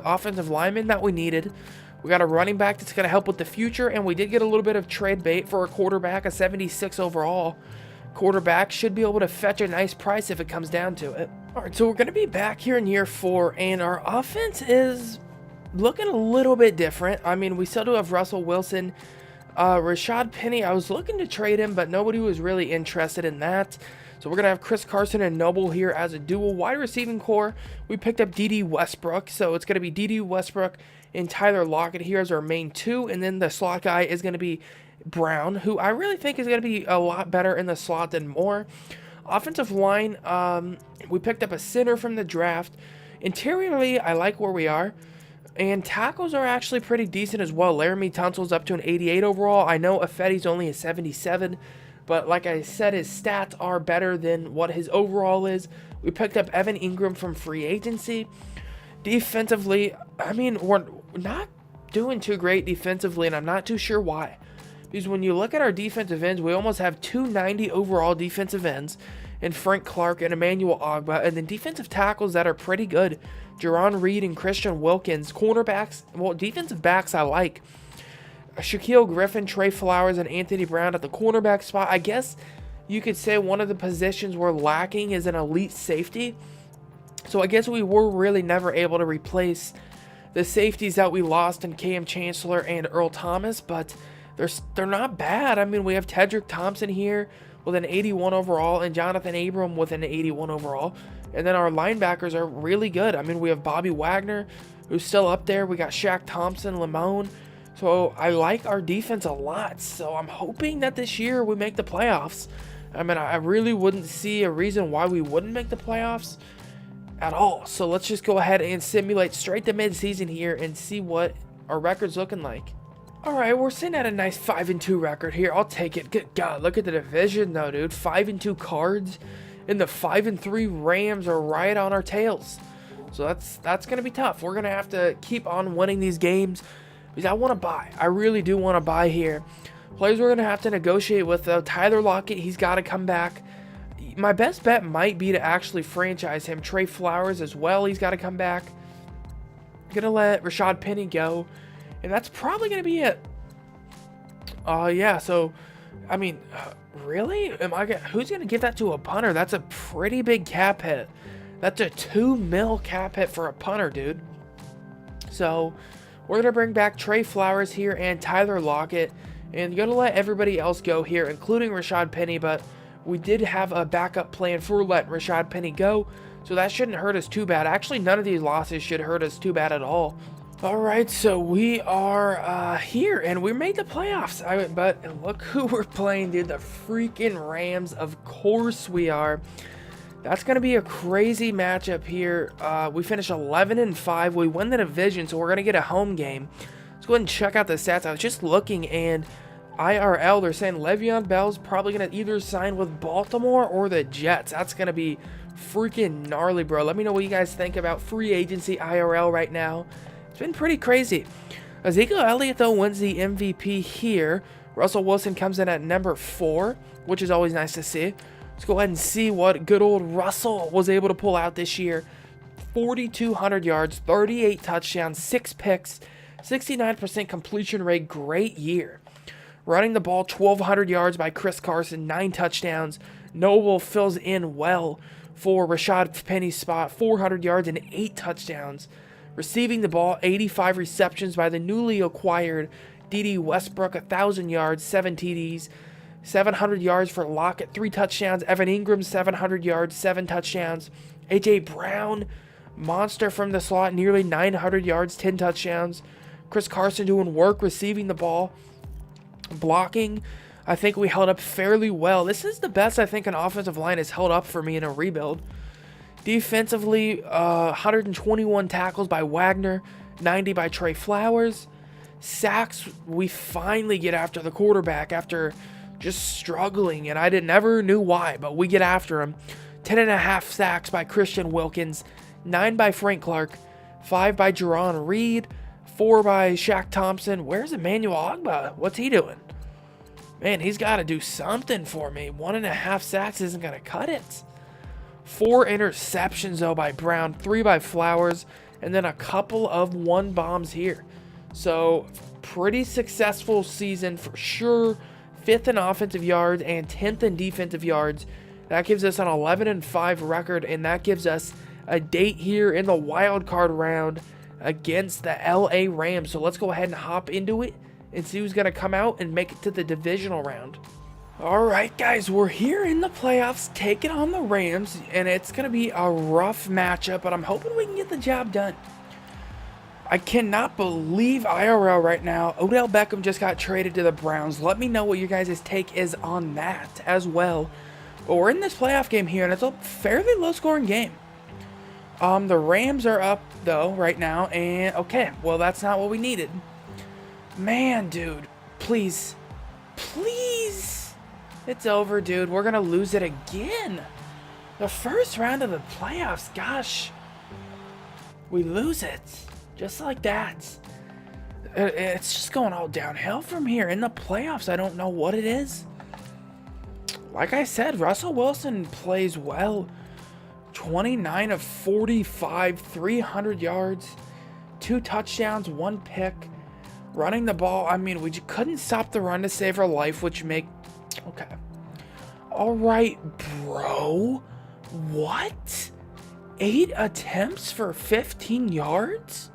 offensive lineman that we needed. We got a running back that's going to help with the future, and we did get a little bit of trade bait for a quarterback, a 76 overall. Quarterback should be able to fetch a nice price if it comes down to it. All right, so we're going to be back here in year 4, and our offense is looking a little bit different. I mean, we still do have Russell Wilson. Rashad Penny, I was looking to trade him, but nobody was really interested in that. So we're going to have Chris Carson and Noble here as a dual wide receiving core. We picked up Dede Westbrook, so it's going to be Dede Westbrook and Tyler Lockett here as our main 2, and then the slot guy is going to be Brown, who I really think is going to be a lot better in the slot than Moore. Offensive line, we picked up a center from the draft. Interiorly, I like where we are. And tackles are actually pretty decent as well. Laramie Tunsil's up to an 88 overall. I know Affetti's only a 77, but like I said, his stats are better than what his overall is. We picked up Evan Ingram from free agency. Defensively, I mean, we're not doing too great defensively, and I'm not too sure why. Because when you look at our defensive ends, we almost have 290 overall defensive ends in Frank Clark and Emmanuel Ogbah, and then defensive tackles that are pretty good. Jerron Reed and Christian Wilkins. Cornerbacks, well, defensive backs I like. Shaquille Griffin, Trey Flowers, and Anthony Brown at the cornerback spot. I guess you could say one of the positions we're lacking is an elite safety. So I guess we were really never able to replace the safeties that we lost in Cam Chancellor and Earl Thomas, but they're not bad. I mean, we have Tedrick Thompson here with an 81 overall and Jonathan Abram with an 81 overall. And then our linebackers are really good. I mean, we have Bobby Wagner, who's still up there. We got Shaq Thompson, Lamone. So I like our defense a lot. So I'm hoping that this year we make the playoffs. I mean, I really wouldn't see a reason why we wouldn't make the playoffs at all. So let's just go ahead and simulate straight to mid-season here and see what our record's looking like. All right, we're sitting at a nice 5-2 record here. I'll take it. Good God, look at the division though, dude. 5-2 Cards, and the 5-3 Rams are right on our tails. So that's gonna be tough. We're gonna have to keep on winning these games because I want to buy. I really do want to buy here. Players we're gonna have to negotiate with though. Tyler Lockett, he's got to come back. My best bet might be to actually franchise him. Trey Flowers as well. He's got to come back. Gonna let Rashad Penny go. And that's probably going to be it. Yeah, so, I mean, really? Who's going to give that to a punter? That's a pretty big cap hit. That's a $2 million cap hit for a punter, dude. So, We're going to bring back Trey Flowers here and Tyler Lockett. And going to let everybody else go here, including Rashad Penny. But we did have a backup plan for letting Rashad Penny go. So that shouldn't hurt us too bad. Actually, none of these losses should hurt us too bad at all. Alright, so we are here, and we made the playoffs. But look who we're playing, dude. The freaking Rams. Of course we are. That's going to be a crazy matchup here. We finished 11-5. We win the division, so we're going to get a home game. Let's go ahead and check out the stats. I was just looking, and IRL, they're saying Le'Veon Bell's probably going to either sign with Baltimore or the Jets. That's going to be freaking gnarly, bro. Let me know what you guys think about free agency IRL right now. It's been pretty crazy. Ezekiel Elliott, though, wins the MVP here. Russell Wilson comes in at number 4, which is always nice to see. Let's go ahead and see what good old Russell was able to pull out this year. 4,200 yards, 38 touchdowns, 6 picks, 69% completion rate. Great year. Running the ball, 1,200 yards by Chris Carson, 9 touchdowns. Noble fills in well for Rashad Penny's spot, 400 yards and 8 touchdowns. Receiving the ball, 85 receptions by the newly acquired D.D. Westbrook, 1,000 yards, 7 TDs, 700 yards for Lockett, 3 touchdowns. Evan Ingram, 700 yards, 7 touchdowns. A.J. Brown, monster from the slot, nearly 900 yards, 10 touchdowns. Chris Carson doing work, receiving the ball. Blocking, I think we held up fairly well. This is the best I think an offensive line has held up for me in a rebuild. Defensively, 121 tackles by Wagner, 90 by Trey Flowers. Sacks, we finally get after the quarterback after just struggling, and I never knew why, but we get after him. 10.5 sacks by Christian Wilkins, 9 by Frank Clark, 5 by Jerron Reed, 4 by Shaq Thompson. Where's Emmanuel Ogbah? What's he doing? Man, he's got to do something for me. 1.5 sacks isn't going to cut it. 4 interceptions, though, by Brown, 3 by Flowers, and then a couple of 1 bombs here. So, pretty successful season for sure. 5th in offensive yards and 10th in defensive yards. That gives us an 11-5 record, and that gives us a date here in the wild card round against the LA Rams. So let's go ahead and hop into it and see who's going to come out and make it to the divisional round. Alright guys, we're here in the playoffs taking on the Rams, and it's going to be a rough matchup, but I'm hoping we can get the job done. I cannot believe IRL right now. Odell Beckham just got traded to the Browns. Let me know what your guys' take is on that as well. But we're in this playoff game here, and it's a fairly low-scoring game. The Rams are up, though, right now, and okay, well, that's not what we needed. Man, dude, please, please. It's over, dude. We're going to lose it again. The first round of the playoffs, gosh. We lose it. Just like that. It's just going all downhill from here. In the playoffs, I don't know what it is. Like I said, Russell Wilson plays well. 29 of 45, 300 yards, 2 touchdowns, 1 pick. Running the ball, I mean, we couldn't stop the run to save our life, which make... Okay. Alright, bro. What? 8 attempts for 15 yards?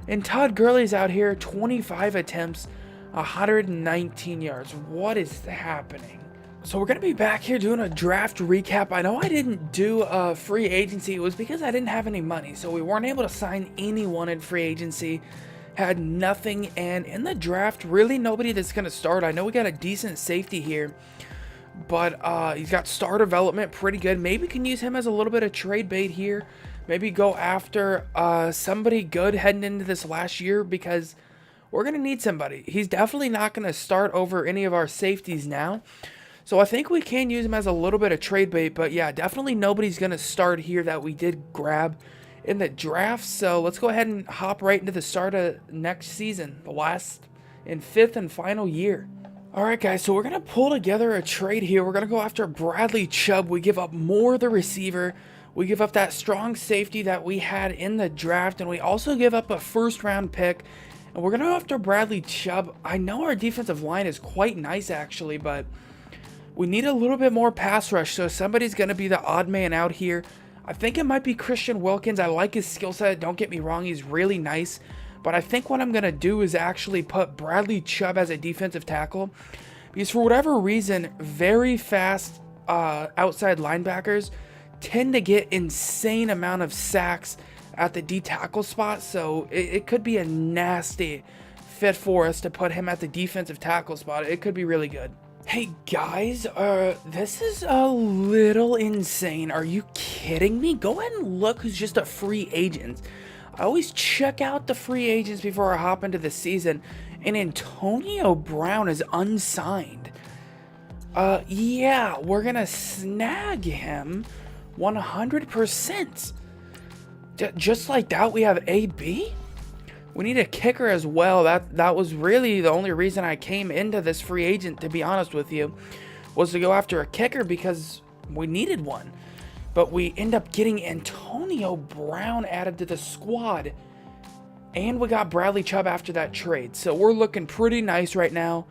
And Todd Gurley's out here, 25 attempts, 119 yards. What is happening? So we're going to be back here doing a draft recap. I know I didn't do a free agency. It was because I didn't have any money. So we weren't able to sign anyone in free agency. Had nothing. And in the draft, really nobody that's going to start. I know we got a decent safety here. But he's got star development pretty good. Maybe we can use him as a little bit of trade bait here. Maybe go after somebody good heading into this last year, because we're going to need somebody. He's definitely not going to start over any of our safeties now. So I think we can use him as a little bit of trade bait. But yeah, definitely nobody's going to start here that we did grab in the draft. So let's go ahead and hop right into the start of next season, the last and 5th and final year. Alright guys, so we're going to pull together a trade here. We're going to go after Bradley Chubb. We give up more of the receiver. We give up that strong safety that we had in the draft. And we also give up a 1st round pick. And we're going to go after Bradley Chubb. I know our defensive line is quite nice actually, but we need a little bit more pass rush. So somebody's going to be the odd man out here. I think it might be Christian Wilkins. I like his skill set. Don't get me wrong. He's really nice. But I think what I'm going to do is actually put Bradley Chubb as a defensive tackle. Because for whatever reason, very fast outside linebackers tend to get insane amount of sacks at the D tackle spot. So it could be a nasty fit for us to put him at the defensive tackle spot. It could be really good. Hey guys, this is a little insane. Are you kidding me? Go ahead and look who's just a free agent. I always check out the free agents before I hop into the season, and Antonio Brown is unsigned. Yeah, we're gonna snag him 100%. Just like that, we have AB. We need a kicker as well. That was really the only reason I came into this free agent, to be honest with you, was to go after a kicker because we needed one. But we end up getting Antonio Brown added to the squad. And we got Bradley Chubb after that trade. So we're looking pretty nice right now.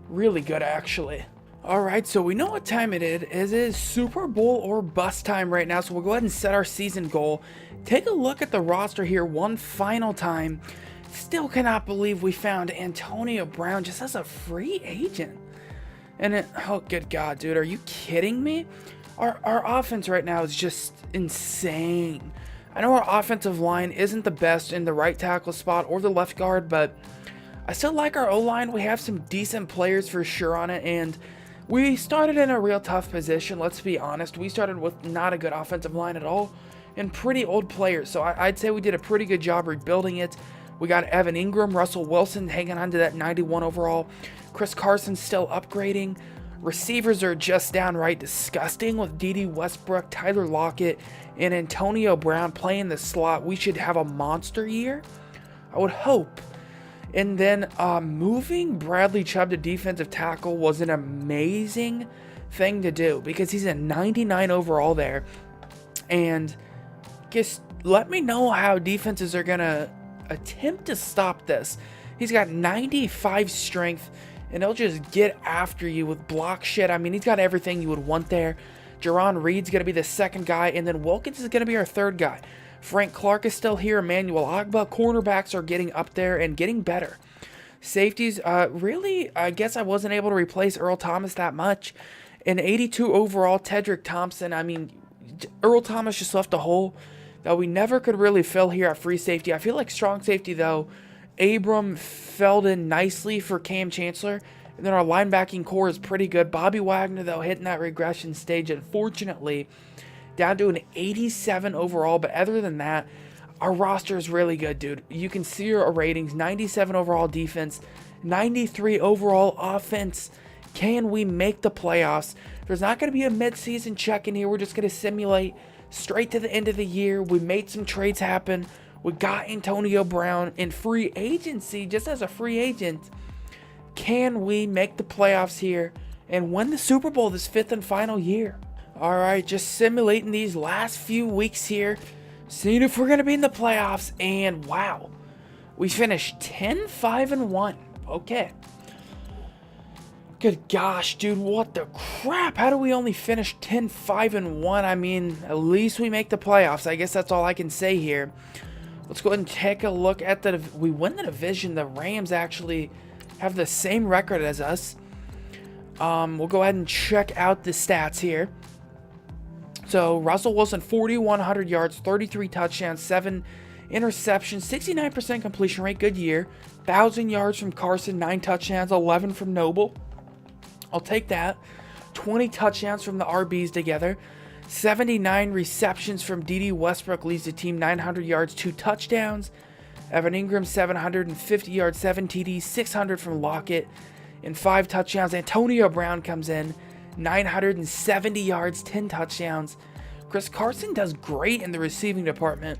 Really good, actually. Alright, so we know what time it is. It is Super Bowl or bust time right now. So we'll go ahead and set our season goal. Take a look at the roster here one final time. Still cannot believe we found Antonio Brown just as a free agent. And oh, good God, dude. Are you kidding me? Our offense right now is just insane. I know our offensive line isn't the best in the right tackle spot or the left guard, but I still like our O-line. We have some decent players for sure on it, and we started in a real tough position. Let's be honest. We started with not a good offensive line at all and pretty old players, so I'd say we did a pretty good job rebuilding it. We got Evan Ingram, Russell Wilson hanging on to that 91 overall. Chris Carson's still upgrading. Receivers are just downright disgusting with D.D. Westbrook, Tyler Lockett, and Antonio Brown playing the slot. We should have a monster year, I would hope. And then moving Bradley Chubb to defensive tackle was an amazing thing to do because he's a 99 overall there. And just let me know how defenses are going to attempt to stop this. He's got 95 strength, and he'll just get after you with block shit. I mean, he's got everything you would want there. Jaron Reed's going to be the second guy, and then Wilkins is going to be our third guy. Frank Clark is still here. Emmanuel Ogbah. Cornerbacks are getting up there and getting better. Safeties, really, I guess I wasn't able to replace Earl Thomas that much. An 82 overall, Tedrick Thompson. I mean, Earl Thomas just left a hole that we never could really fill here at free safety. I feel like strong safety, though, Abram filled in nicely for Cam Chancellor. And then our linebacking core is pretty good. Bobby Wagner, though, hitting that regression stage, unfortunately, down to an 87 overall. But other than that, our roster is really good, dude. You can see our ratings. 97 overall defense, 93 overall offense. Can we make the playoffs? There's not going to be a midseason check in here. We're just going to simulate straight to the end of the year. We made some trades happen. We got Antonio Brown in free agency, just as a free agent. Can we make the playoffs here and win the Super Bowl this fifth and final year? All right, just simulating these last few weeks here, seeing if we're going to be in the playoffs. And wow, we finished 10-5-1. Okay. Good gosh, dude, what the crap? How do we only finish 10-5-1? I mean, at least we make the playoffs. I guess that's all I can say here. Let's go ahead and take a look at we win the division. The Rams actually have the same record as us. We'll go ahead and check out the stats here. So Russell Wilson, 4,100 yards, 33 touchdowns, 7 interceptions, 69% completion rate, good year. 1,000 yards from Carson, 9 touchdowns, 11 from Noble. I'll take that. 20 touchdowns from the RBs together. 79 receptions from D.D. Westbrook leads the team, 900 yards, 2 touchdowns. Evan Ingram, 750 yards, 7 TDs, 600 from Lockett, and 5 touchdowns. Antonio Brown comes in, 970 yards, 10 touchdowns. Chris Carson does great in the receiving department.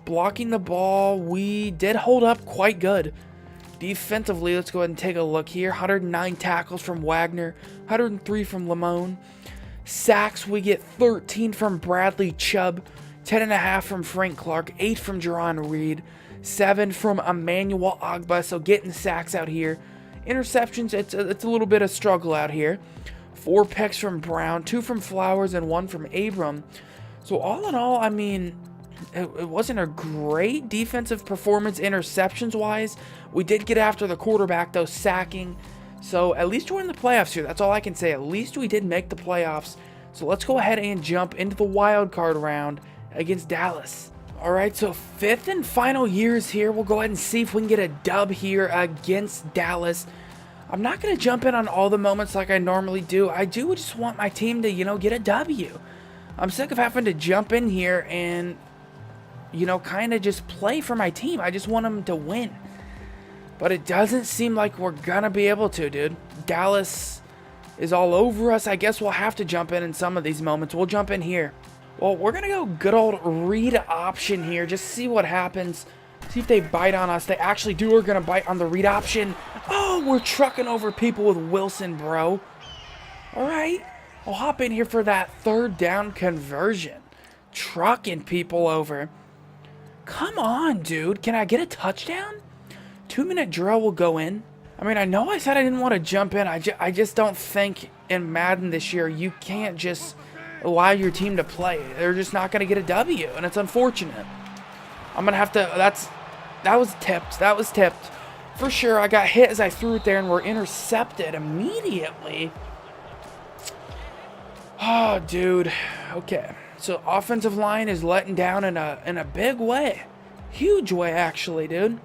Blocking the ball, we did hold up quite good. Defensively, let's go ahead and take a look here. 109 tackles from Wagner, 103 from Lamone. Sacks, we get 13 from Bradley Chubb, 10.5 from Frank Clark, 8 from Jaron Reed, 7 from Emmanuel Ogbah, so getting sacks out here. Interceptions, it's a little bit of struggle out here. 4 picks from Brown, 2 from Flowers, and 1 from Abram. So all in all, I mean, it wasn't a great defensive performance interceptions-wise. We did get after the quarterback, though, sacking. So at least we're in the playoffs here. That's all I can say. At least we did make the playoffs. So let's go ahead and jump into the wild card round against Dallas. All right, so 5th and final years here. We'll go ahead and see if we can get a dub here against Dallas. I'm not going to jump in on all the moments like I normally do. I do just want my team to, get a W. I'm sick of having to jump in here and, kind of just play for my team. I just want them to win. But it doesn't seem like we're going to be able to, dude. Dallas is all over us. I guess we'll have to jump in some of these moments. We'll jump in here. Well, we're going to go good old read option here. Just see what happens. See if they bite on us. They actually do are going to bite on the read option. Oh, we're trucking over people with Wilson, bro. All right. I'll hop in here for that 3rd down conversion. Trucking people over. Come on, dude. Can I get a touchdown? 2-minute drill will go in. I mean, I know I said I didn't want to jump in. I just don't think in Madden this year you can't just allow your team to play. They're just not going to get a W, and it's unfortunate. I'm going to have to... That was tipped. That was tipped. For sure, I got hit as I threw it there, and we're intercepted immediately. Oh, dude. Okay. So, offensive line is letting down in a big way. Huge way, actually, dude.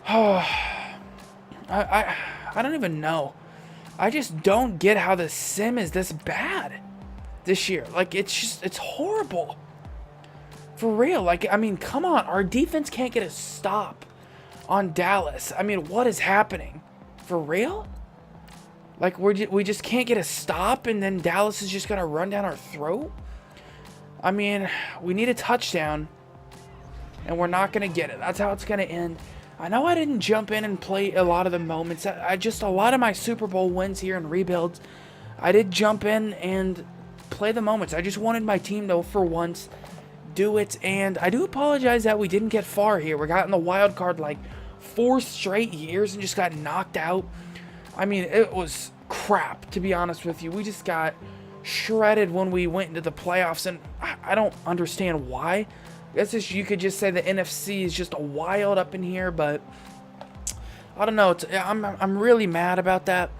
Oh, I don't even know. I just don't get how the sim is this bad this year. Like, it's horrible. For real. Like, I mean, come on. Our defense can't get a stop on Dallas. I mean, what is happening? For real? Like, we just can't get a stop, and then Dallas is just going to run down our throat? I mean, we need a touchdown, and we're not going to get it. That's how it's going to end. I know I didn't jump in and play a lot of the moments. A lot of my Super Bowl wins here in rebuilds, I did jump in and play the moments. I just wanted my team to, for once, do it. And I do apologize that we didn't get far here. We got in the wild card like 4 straight years and just got knocked out. I mean, it was crap, to be honest with you. We just got shredded when we went into the playoffs, and I don't understand why. I guess you could just say the NFC is just wild up in here, but I don't know. I'm really mad about that.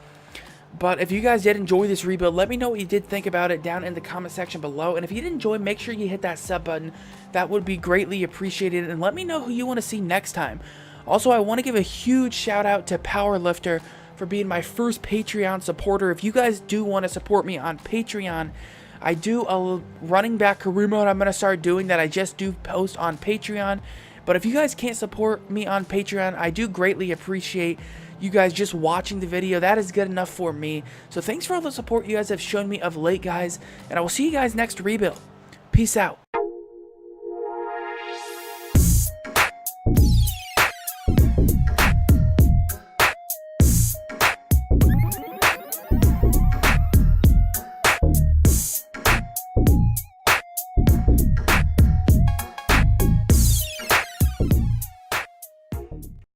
But if you guys did enjoy this rebuild, let me know what you did think about it down in the comment section below. And if you did enjoy, make sure you hit that sub button. That would be greatly appreciated. And let me know who you want to see next time. Also, I want to give a huge shout out to Powerlifter for being my first Patreon supporter. If you guys do want to support me on Patreon, I do a running back career mode I'm going to start doing that I just do post on Patreon. But if you guys can't support me on Patreon, I do greatly appreciate you guys just watching the video. That is good enough for me. So thanks for all the support you guys have shown me of late, guys. And I will see you guys next rebuild. Peace out.